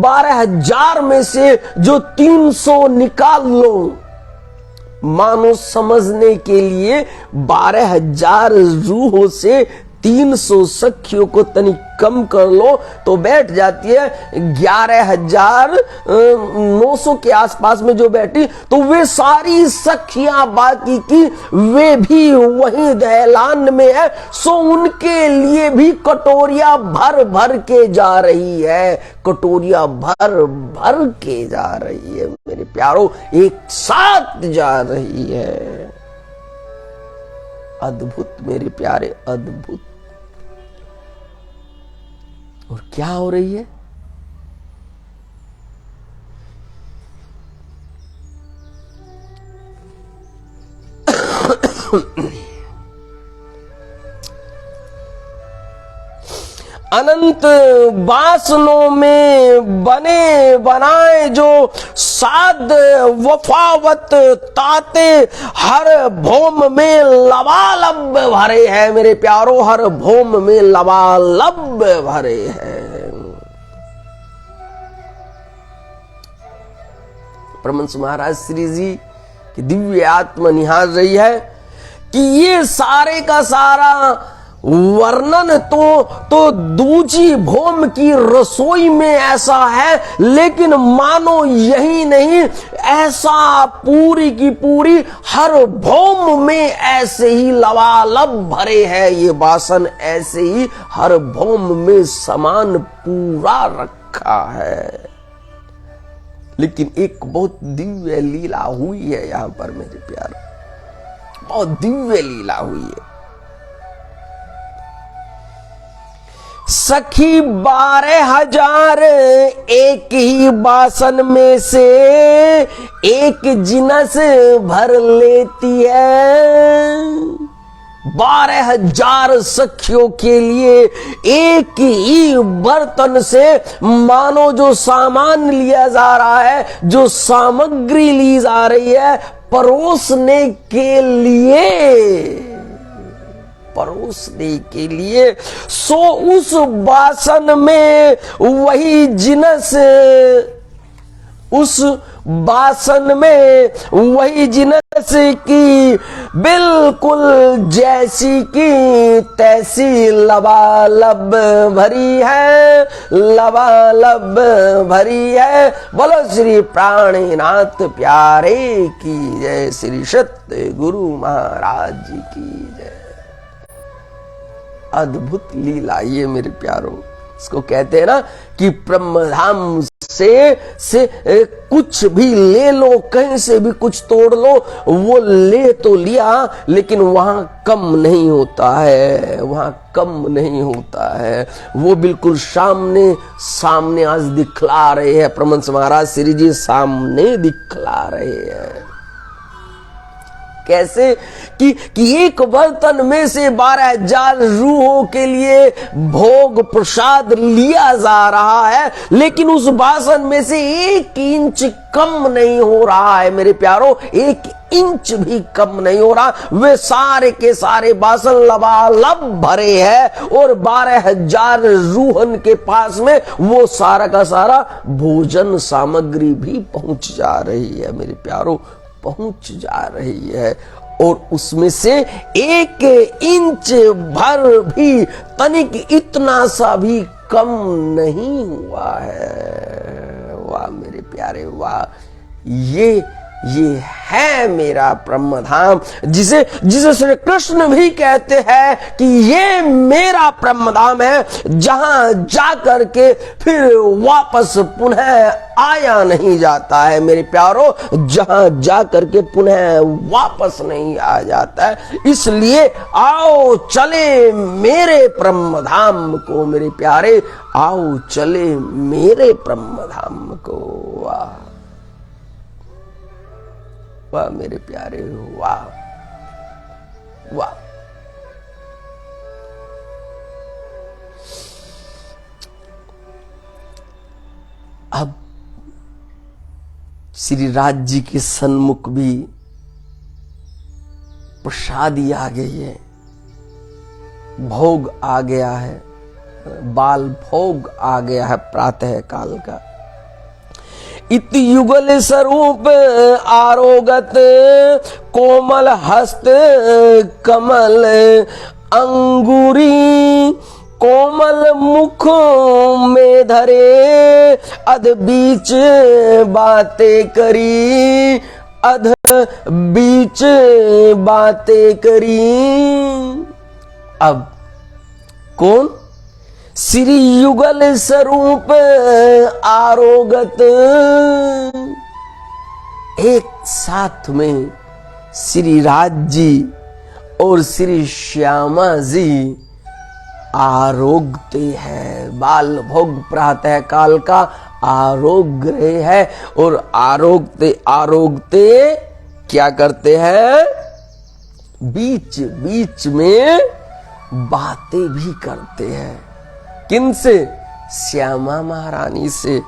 A: 12,000 में से जो 300 निकाल लो, मानो समझने के लिए 12,000 रूहों से 300 सखियों को तनिक कम कर लो तो बैठ जाती है 11,900 के आसपास में जो बैठी, तो वे सारी सखियां बाकी की वे भी वहीं दहलान में है, सो उनके लिए भी कटोरियां भर भर के जा रही है, कटोरियां भर भर के जा रही है मेरे प्यारो, एक साथ जा रही है। अद्भुत मेरे प्यारे, अद्भुत। और क्या हो रही है? अनंत वासनों में बने बनाए जो साध वफावत ताते हर भौम में लबालब भरे हैं मेरे प्यारो, हर भौम में लबालब भरे हैं। परमहंस महाराज श्री जी की दिव्य आत्मा निहार रही है कि ये सारे का सारा वर्णन तो दूजी भौम की रसोई में ऐसा है, लेकिन मानो यही नहीं, ऐसा पूरी की पूरी हर भौम में ऐसे ही लबालब भरे हैं ये बासन, ऐसे ही हर भौम में समान पूरा रखा है। लेकिन एक बहुत दिव्य लीला हुई है यहां पर मेरे प्यारे, बहुत दिव्य लीला हुई है। सखी 12,000 एक ही बासन में से एक जिनस भर लेती है। 12,000 सखियों के लिए एक ही बर्तन से मानो जो सामान लिया जा रहा है, जो सामग्री ली जा रही है परोसने के लिए, सो उस बासन में वही जिनस, उस बासन में वही जिनस की बिल्कुल जैसी की तैसी लबालब भरी है, लबालब भरी है। बोलो श्री प्राणनाथ प्यारे की जय, श्री सत्य गुरु महाराज जी की जय। अद्भुत लीला ये मेरे प्यारो, इसको कहते हैं ना कि ब्रह्मधाम से कुछ भी ले लो, कहीं से भी कुछ तोड़ लो, वो ले तो लिया लेकिन वहां कम नहीं होता है, वहां कम नहीं होता है, वो बिल्कुल सामने आज दिखला रहे हैं। परमहंस महाराज श्री जी सामने दिखला रहे हैं कैसे कि एक बर्तन में से 12,000 रूहों के लिए भोग प्रसाद लिया जा रहा है, लेकिन उस बासन में से 1 इंच कम नहीं हो रहा है मेरे प्यारो, 1 इंच भी कम नहीं हो रहा। वे सारे के सारे बासन लबालब भरे हैं और 12,000 रूहन के पास में वो सारा का सारा भोजन सामग्री भी पहुंच जा रही है मेरे प्यारो, पहुंच जा रही है। और उसमें से 1 इंच भर भी, तनिक इतना सा भी कम नहीं हुआ है। वाह मेरे प्यारे, वाह। ये है मेरा ब्रह्म धाम, जिसे श्री कृष्ण भी कहते हैं कि ये मेरा ब्रह्म धाम है, जहां जाकर के फिर वापस पुनः आया नहीं जाता है मेरे प्यारो, जहां जाकर के पुनः वापस नहीं आ जाता है। इसलिए आओ चले मेरे ब्रह्म धाम को मेरे प्यारे, आओ चले मेरे ब्रह्म धाम को। वाह वाह मेरे प्यारे, वाह वाह। अब श्री राज जी के सन्मुख भी प्रसादी आ गई है, भोग आ गया है, बाल भोग आ गया है प्रातः काल का। इति युगल स्वरूप आरोगत, कोमल हस्त कमल अंगूरी, कोमल मुख में धरे, अध बीच बातें करी, अध बीच बातें करी। अब कौन? श्री युगल स्वरूप आरोगत, एक साथ में श्री राज जी और श्री श्यामा जी आरोगते हैं, बाल भोग प्रातः काल का आरोग रहे हैं। और आरोगते आरोगते क्या करते हैं? बीच बीच में बातें भी करते हैं। किनसे? श्यामा महारानी से।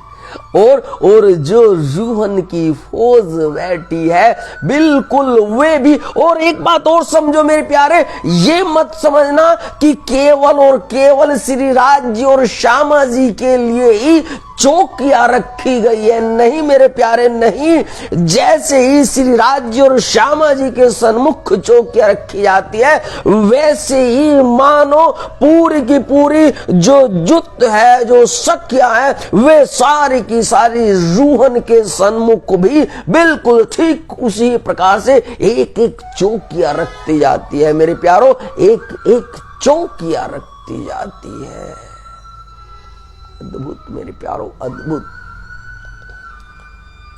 A: और जो रूहन की फौज बैठी है, बिल्कुल वे भी। और एक बात और समझो मेरे प्यारे, ये मत समझना कि केवल और केवल श्री राज जी और श्यामा जी के लिए ही चौकियां रखी गई है। नहीं मेरे प्यारे, नहीं। जैसे ही श्री राज जी और श्यामा जी के सन्मुख चौकियां रखी जाती है, वैसे ही मानो पूरी की पूरी जो जुत है, जो सखियां है, वे सारी की सारी रूहन के सन्मुख भी बिल्कुल ठीक उसी प्रकार से एक एक चौकियां रखती जाती है मेरे प्यारो, एक एक चौकियां रखती जाती है। अद्भुत मेरे प्यारो, अद्भुत।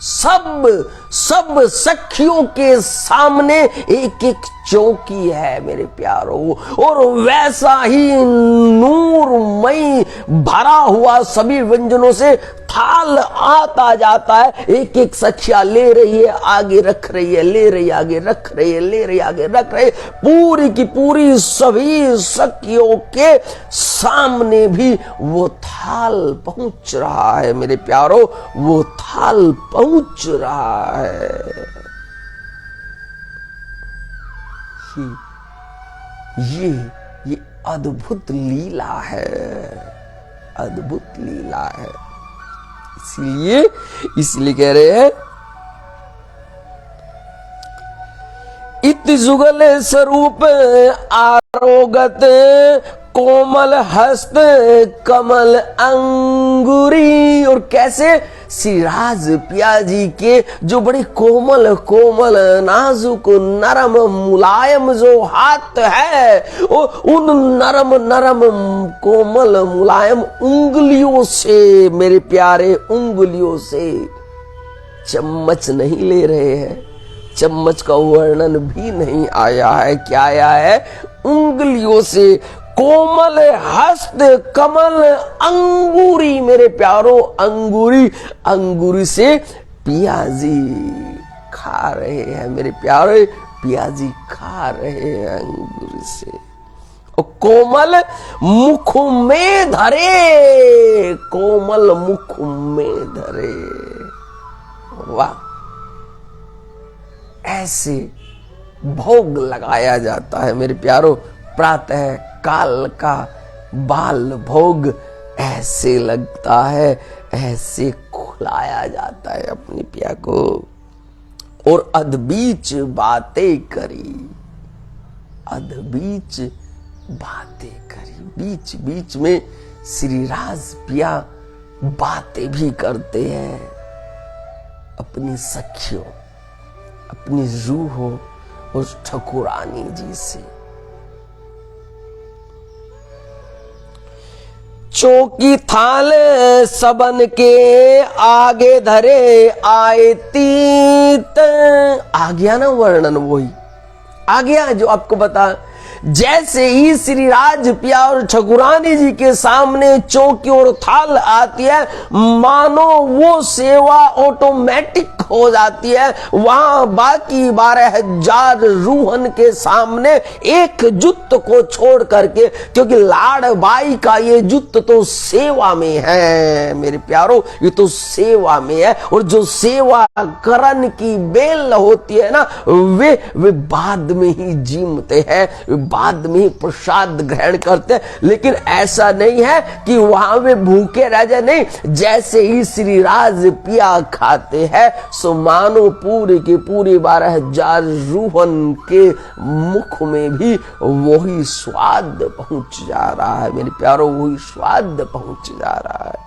A: सब सखियों के सामने एक एक चौकी है मेरे प्यारो। और वैसा ही नूरमय भरा हुआ सभी व्यंजनों से थाल आता जाता है। एक एक सखिया ले रही है, आगे रख रही है, ले रही आगे रख रही है, ले रही आगे रख रही है। पूरी की पूरी सभी सखियों के सामने भी वो थाल पहुंच रहा है मेरे प्यारो, वो थाल पहुंच रहा है। ये अद्भुत लीला है, अद्भुत लीला है। इसलिए कह रहे हैं, इत जुगल स्वरूप आरोगत, कोमल हस्त कमल अंगुरी। और कैसे? श्री राज पियाजी के जो बड़े कोमल कोमल नाजुक नरम मुलायम जो हाथ है, उन नरम नरम कोमल मुलायम उंगलियों से मेरे प्यारे, उंगलियों से, चम्मच नहीं ले रहे हैं, चम्मच का वर्णन भी नहीं आया है, क्या आया है? उंगलियों से कोमल हस्त कमल अंगूरी मेरे प्यारो, अंगूरी, अंगूरी से पियाजी खा रहे हैं मेरे प्यारे, पियाजी खा रहे हैं अंगूरी से। और कोमल मुख में धरे, कोमल मुख में धरे। वाह, ऐसे भोग लगाया जाता है मेरे प्यारो। प्रातः काल का बाल भोग ऐसे लगता है, ऐसे खुलाया जाता है अपनी पिया को। और अधबीच बातें करी, अधबीच बातें करी। बीच बीच में श्री राज पिया बातें भी करते हैं अपनी सखियों, अपनी रूहों और ठाकुरानी जी से। चौकी थाल सबन के आगे धरे आए तीत। आ गया ना वर्णन, वही आ गया जो आपको बता। जैसे ही श्री राज पिया और ठाकुरानी जी के सामने चौकी और थाल आती है, मानो वो सेवा ऑटोमेटिक हो जाती है। वहां बाकी 12,000 रूहन के सामने एक जुत्त को छोड़ करके, क्योंकि लाड़बाई का ये जुत्त तो सेवा में है मेरे प्यारों, ये तो सेवा में है। और जो सेवा करन की बेल होती है ना, वे बाद में ही जीमते हैं, बाद में ही प्रसाद ग्रहण करते हैं। लेकिन ऐसा नहीं है कि वहां वे भूखे रह जाए, नहीं। जैसे ही श्री राज पिया खाते हैं, सो मानो पूरे के पूरे 12,000 रूहन के मुख में भी वही स्वाद पहुंच जा रहा है मेरे प्यारों, वही स्वाद पहुंच जा रहा है।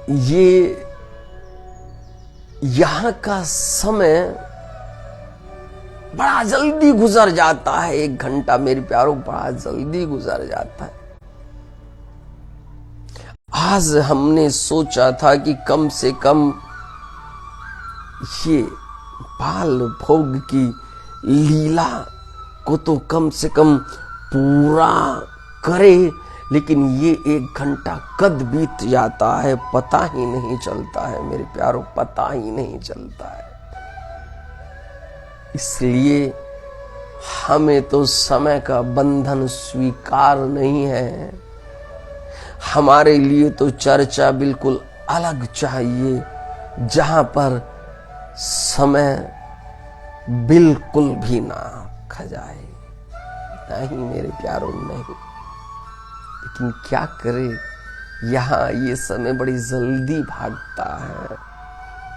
A: ये यहां का समय बड़ा जल्दी गुजर जाता है। 1 घंटा मेरे प्यारों बड़ा जल्दी गुजर जाता है। आज हमने सोचा था कि कम से कम ये बाल भोग की लीला को तो कम से कम पूरा करे, लेकिन ये 1 घंटा कद बीत जाता है, पता ही नहीं चलता है मेरे प्यारों, पता ही नहीं चलता है। इसलिए हमें तो समय का बंधन स्वीकार नहीं है। हमारे लिए तो चर्चा बिल्कुल अलग चाहिए, जहां पर समय बिल्कुल भी ना खजाए। नहीं मेरे प्यारों, नहीं। लेकिन क्या करे, यहां ये समय बड़ी जल्दी भागता है,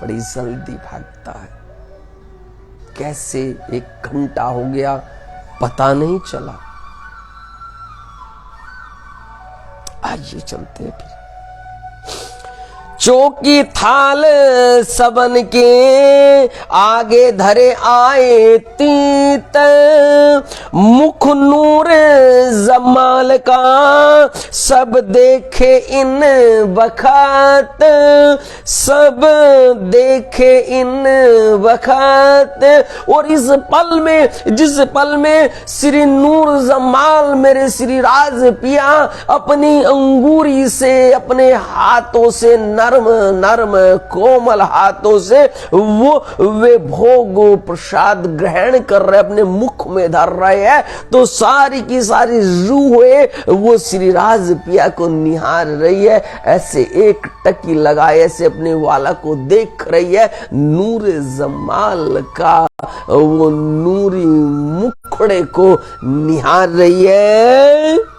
A: बड़ी जल्दी भागता है। कैसे 1 घंटा हो गया पता नहीं चला। आइए चलते हैं फिर। चौकी थाल सबन के आगे धरे आए तीत, मुख नूर जमाल का सब देखे इन बखत, सब देखे इन बखत। और इस पल में, जिस पल में श्री नूर जमाल मेरे श्री राज पिया अपनी अंगूरी से, अपने हाथों से, नर्म नर्म कोमल हाथों से वे भोग प्रसाद ग्रहण कर रहे, अपने मुख में धर रहे हैं, तो सारी की सारी रूहें वो श्री राज पिया को निहार रही है। ऐसे एक टकी लगाए, ऐसे अपने वाला को देख रही है। नूर जमाल का वो नूरी मुखड़े को निहार रही है।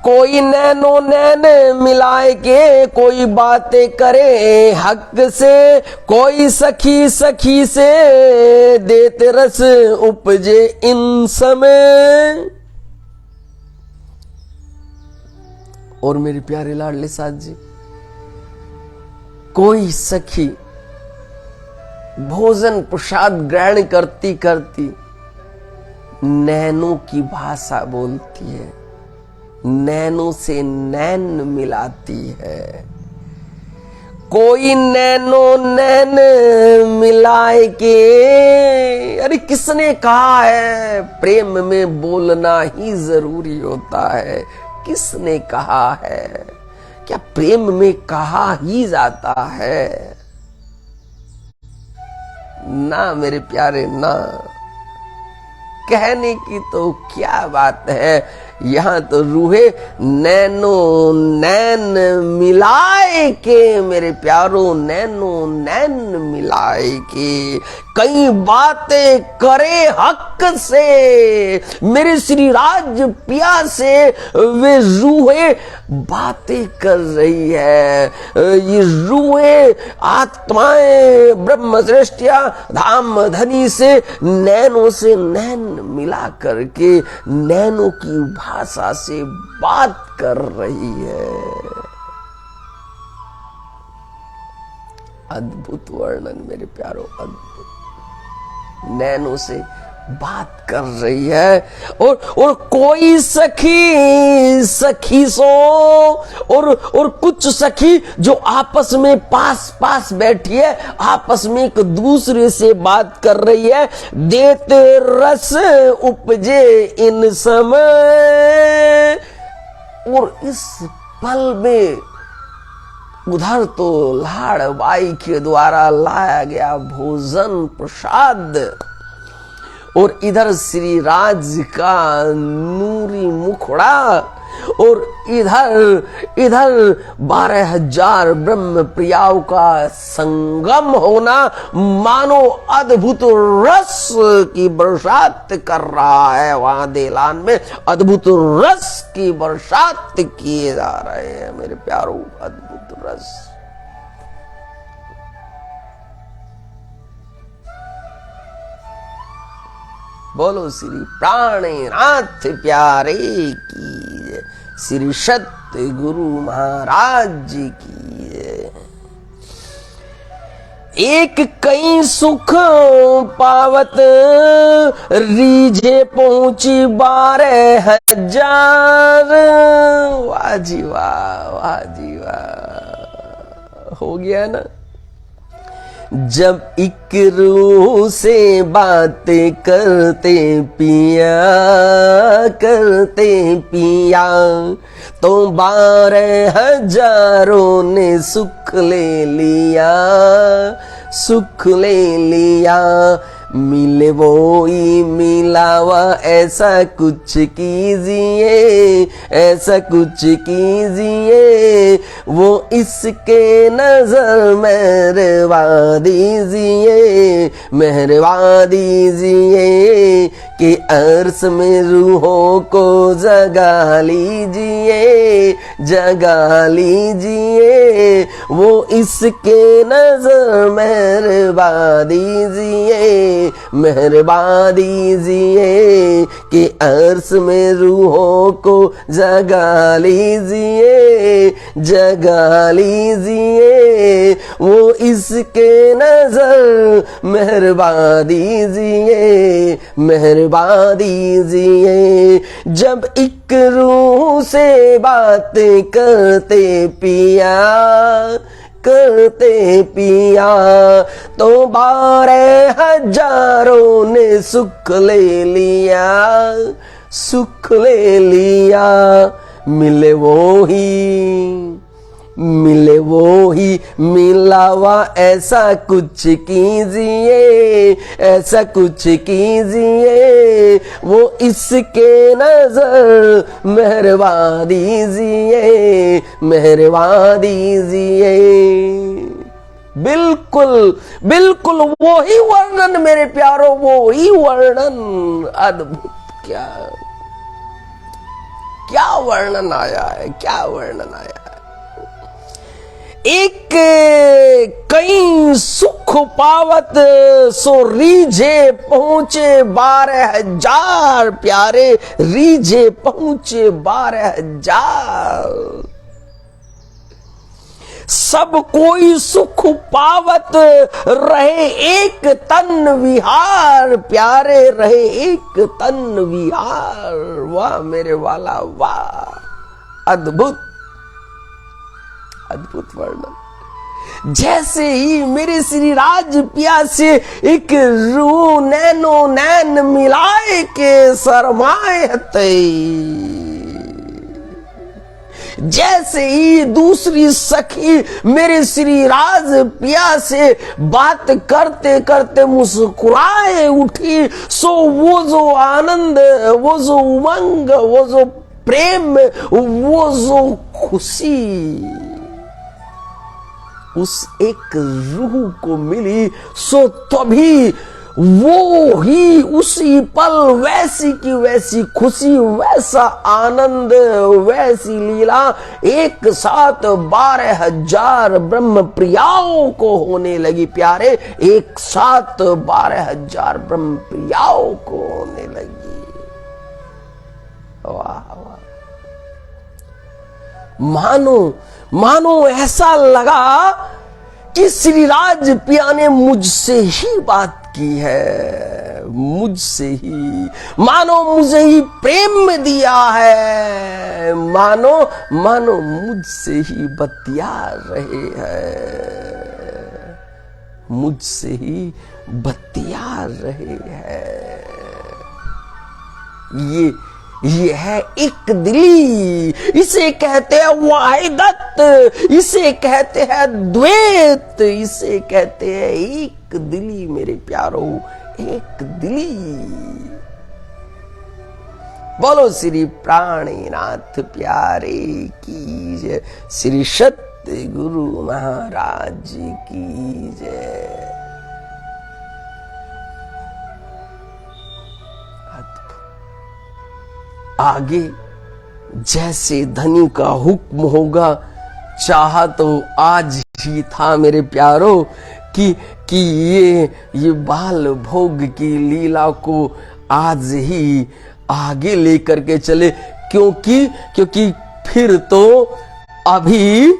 A: कोई नैनो नैन मिलाए के, कोई बातें करे हक से, कोई सखी सखी से देते रस उपजे इन समय। और मेरे प्यारे लाडले साथ जी, कोई सखी भोजन प्रसाद ग्रहण करती करती नैनों की भाषा बोलती है, नैनों से नैन मिलाती है। कोई नैनो नैन मिलाए के, अरे किसने कहा है प्रेम में बोलना ही जरूरी होता है? किसने कहा है? क्या प्रेम में कहा ही जाता है? ना मेरे प्यारे, ना। कहने की तो क्या बात है, यहाँ तो रूहे नैनो नैन मिलाए के, मेरे प्यारो नैनो नैन मिलाए के, कई बातें करे हक से, मेरे श्री राज पिया से वे रूहे बातें कर रही है। ये रूहे आत्माएं ब्रह्म श्रेष्ठिया धाम धनी से नैनों से नैन मिला करके नैनों की भाषा से बात कर रही है। अद्भुत वर्णन मेरे प्यारो, अद्भुत नैनों से बात कर रही है। और कोई सखी सो और कुछ सखी जो आपस में पास बैठी है, आपस में एक दूसरे से बात कर रही है। देते रस उपजे इन समय, और इस पल में उधर तो लाड़ बाई के द्वारा लाया गया भोजन प्रसाद, और इधर श्री राज का नूरी मुखड़ा, और इधर 12,000 ब्रह्म प्रियाओं का संगम होना मानो अद्भुत रस की बरसात कर रहा है। वहां देलान में अद्भुत रस की बरसात किए जा रहे हैं मेरे प्यारों, अद्भुत रस। बोलो श्री प्राणनाथ प्यारे की, श्री सत्य गुरु महाराज जी की। एक कई सुख पावत रीझे पहुंची 12,000। वाह जी वाह, वाह जी वाह, हो गया ना। जब एक रूह से बातें करते पिया तो 12,000 ने सुख ले लिया। मिले वो ही मिलावा, ऐसा कुछ कीजिए, वो इसके नजर मेहरबा दीजिए कि अर्श में रूहों को जगा लीजिए, वो इसके नजर मेहरबा दीजिए कि अर्श में रूहों को जगा लीजिए, वो इसके नजर मेहरबा दीजिए। जब एक रूह से बातें करते पिया तो 12,000 ने सुख ले लिया। मिले वो ही मिलावा, ऐसा कुछ कीजिए, वो इसके नजर मेहरबा दीजिए। बिल्कुल वो ही वर्णन मेरे प्यारो, वो ही वर्णन। अद्भुत, क्या वर्णन आया है। एक कई सुख पावत सो रीझे पहुंचे 12,000 प्यारे, रीझे पहुंचे 12,000। सब कोई सुख पावत रहे एक तन विहार, प्यारे रहे एक तन विहार। वाह मेरे वाला, वाह, अद्भुत वर्णन। जैसे ही मेरे श्री राज पिया से एक रूह नैनो नैन मिलाए के शरमाए हते, जैसे ही दूसरी सखी मेरे श्री राज पिया से बात करते करते मुस्कुराए उठी, सो वो जो आनंद, वो जो उमंग, वो जो प्रेम, वो जो खुशी उस एक रूह को मिली, सो तभी वो ही उसी पल वैसी की वैसी खुशी, वैसा आनंद, वैसी लीला एक साथ 12,000 ब्रह्म प्रियाओं को होने लगी। प्यारे, एक साथ 12,000 ब्रह्म प्रियाओं को होने लगी। वाह वाह, मानो ऐसा लगा कि श्रीराज पिया ने मुझसे ही बात की है, मुझसे ही, मानो मुझे ही प्रेम दिया है, मानो मुझसे ही बतिया रहे हैं, मुझसे ही बतिया रहे हैं। ये है एक दिली, इसे कहते हैं वाहिदत, इसे कहते हैं द्वैत, इसे कहते हैं एक दिली। मेरे प्यारो, एक दिली। बोलो श्री प्राणीनाथ प्यारे की जय, श्री सत्य गुरु महाराज की जय। आगे जैसे धनी का हुक्म होगा, चाहा तो आज ही था मेरे प्यारो कि ये बाल भोग की लीला को आज ही आगे लेकर के चले, क्योंकि फिर तो अभी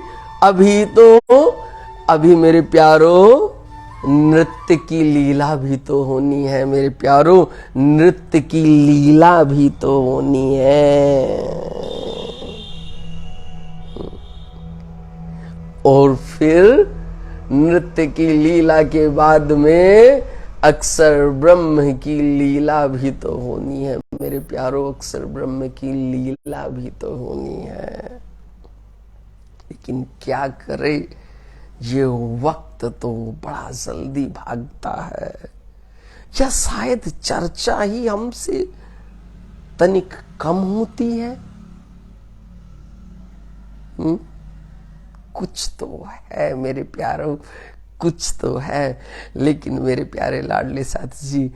A: मेरे प्यारो नृत्य की लीला भी तो होनी है। मेरे प्यारो, नृत्य की लीला भी तो होनी है। और फिर नृत्य की लीला के बाद में अक्षर ब्रह्म की लीला भी तो होनी है। मेरे प्यारो, अक्षर ब्रह्म की लीला भी तो होनी है। लेकिन क्या करे, ये वक्त तो बड़ा जल्दी भागता है, या शायद चर्चा ही हमसे तनिक कम होती है। कुछ तो है मेरे प्यारों, कुछ तो है। लेकिन मेरे प्यारे लाडले साथी जी,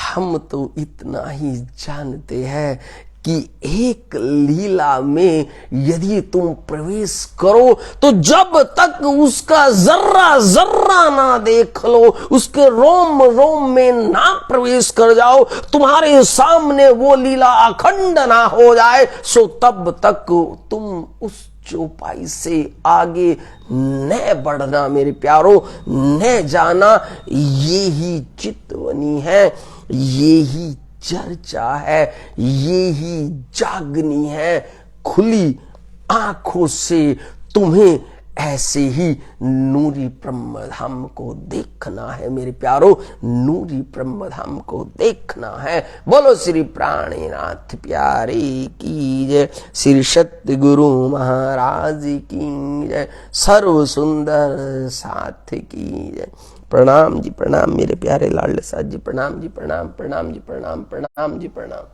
A: हम तो इतना ही जानते हैं कि एक लीला में यदि तुम प्रवेश करो तो जब तक उसका जर्रा ना देख लो, उसके रोम रोम में ना प्रवेश कर जाओ, तुम्हारे सामने वो लीला अखंड ना हो जाए, सो तब तक तुम उस चौपाई से आगे न बढ़ना मेरे प्यारो, न जाना। ये ही चितवनी है, ये ही चर्चा है, ये ही जागनी है। खुली आंखों से तुम्हें ऐसे ही नूरी ब्रह्मधाम को देखना है मेरे प्यारो, नूरी ब्रह्मधाम को देखना है। बोलो श्री प्राणीनाथ प्यारे की जय, श्री सत्य गुरु महाराज की जय, सर्व सुंदर साथ की जय। प्रणाम जी प्रणाम मेरे प्यारे लाडले साथ जी, प्रणाम जी प्रणाम, प्रणाम जी प्रणाम, प्रणाम जी प्रणाम।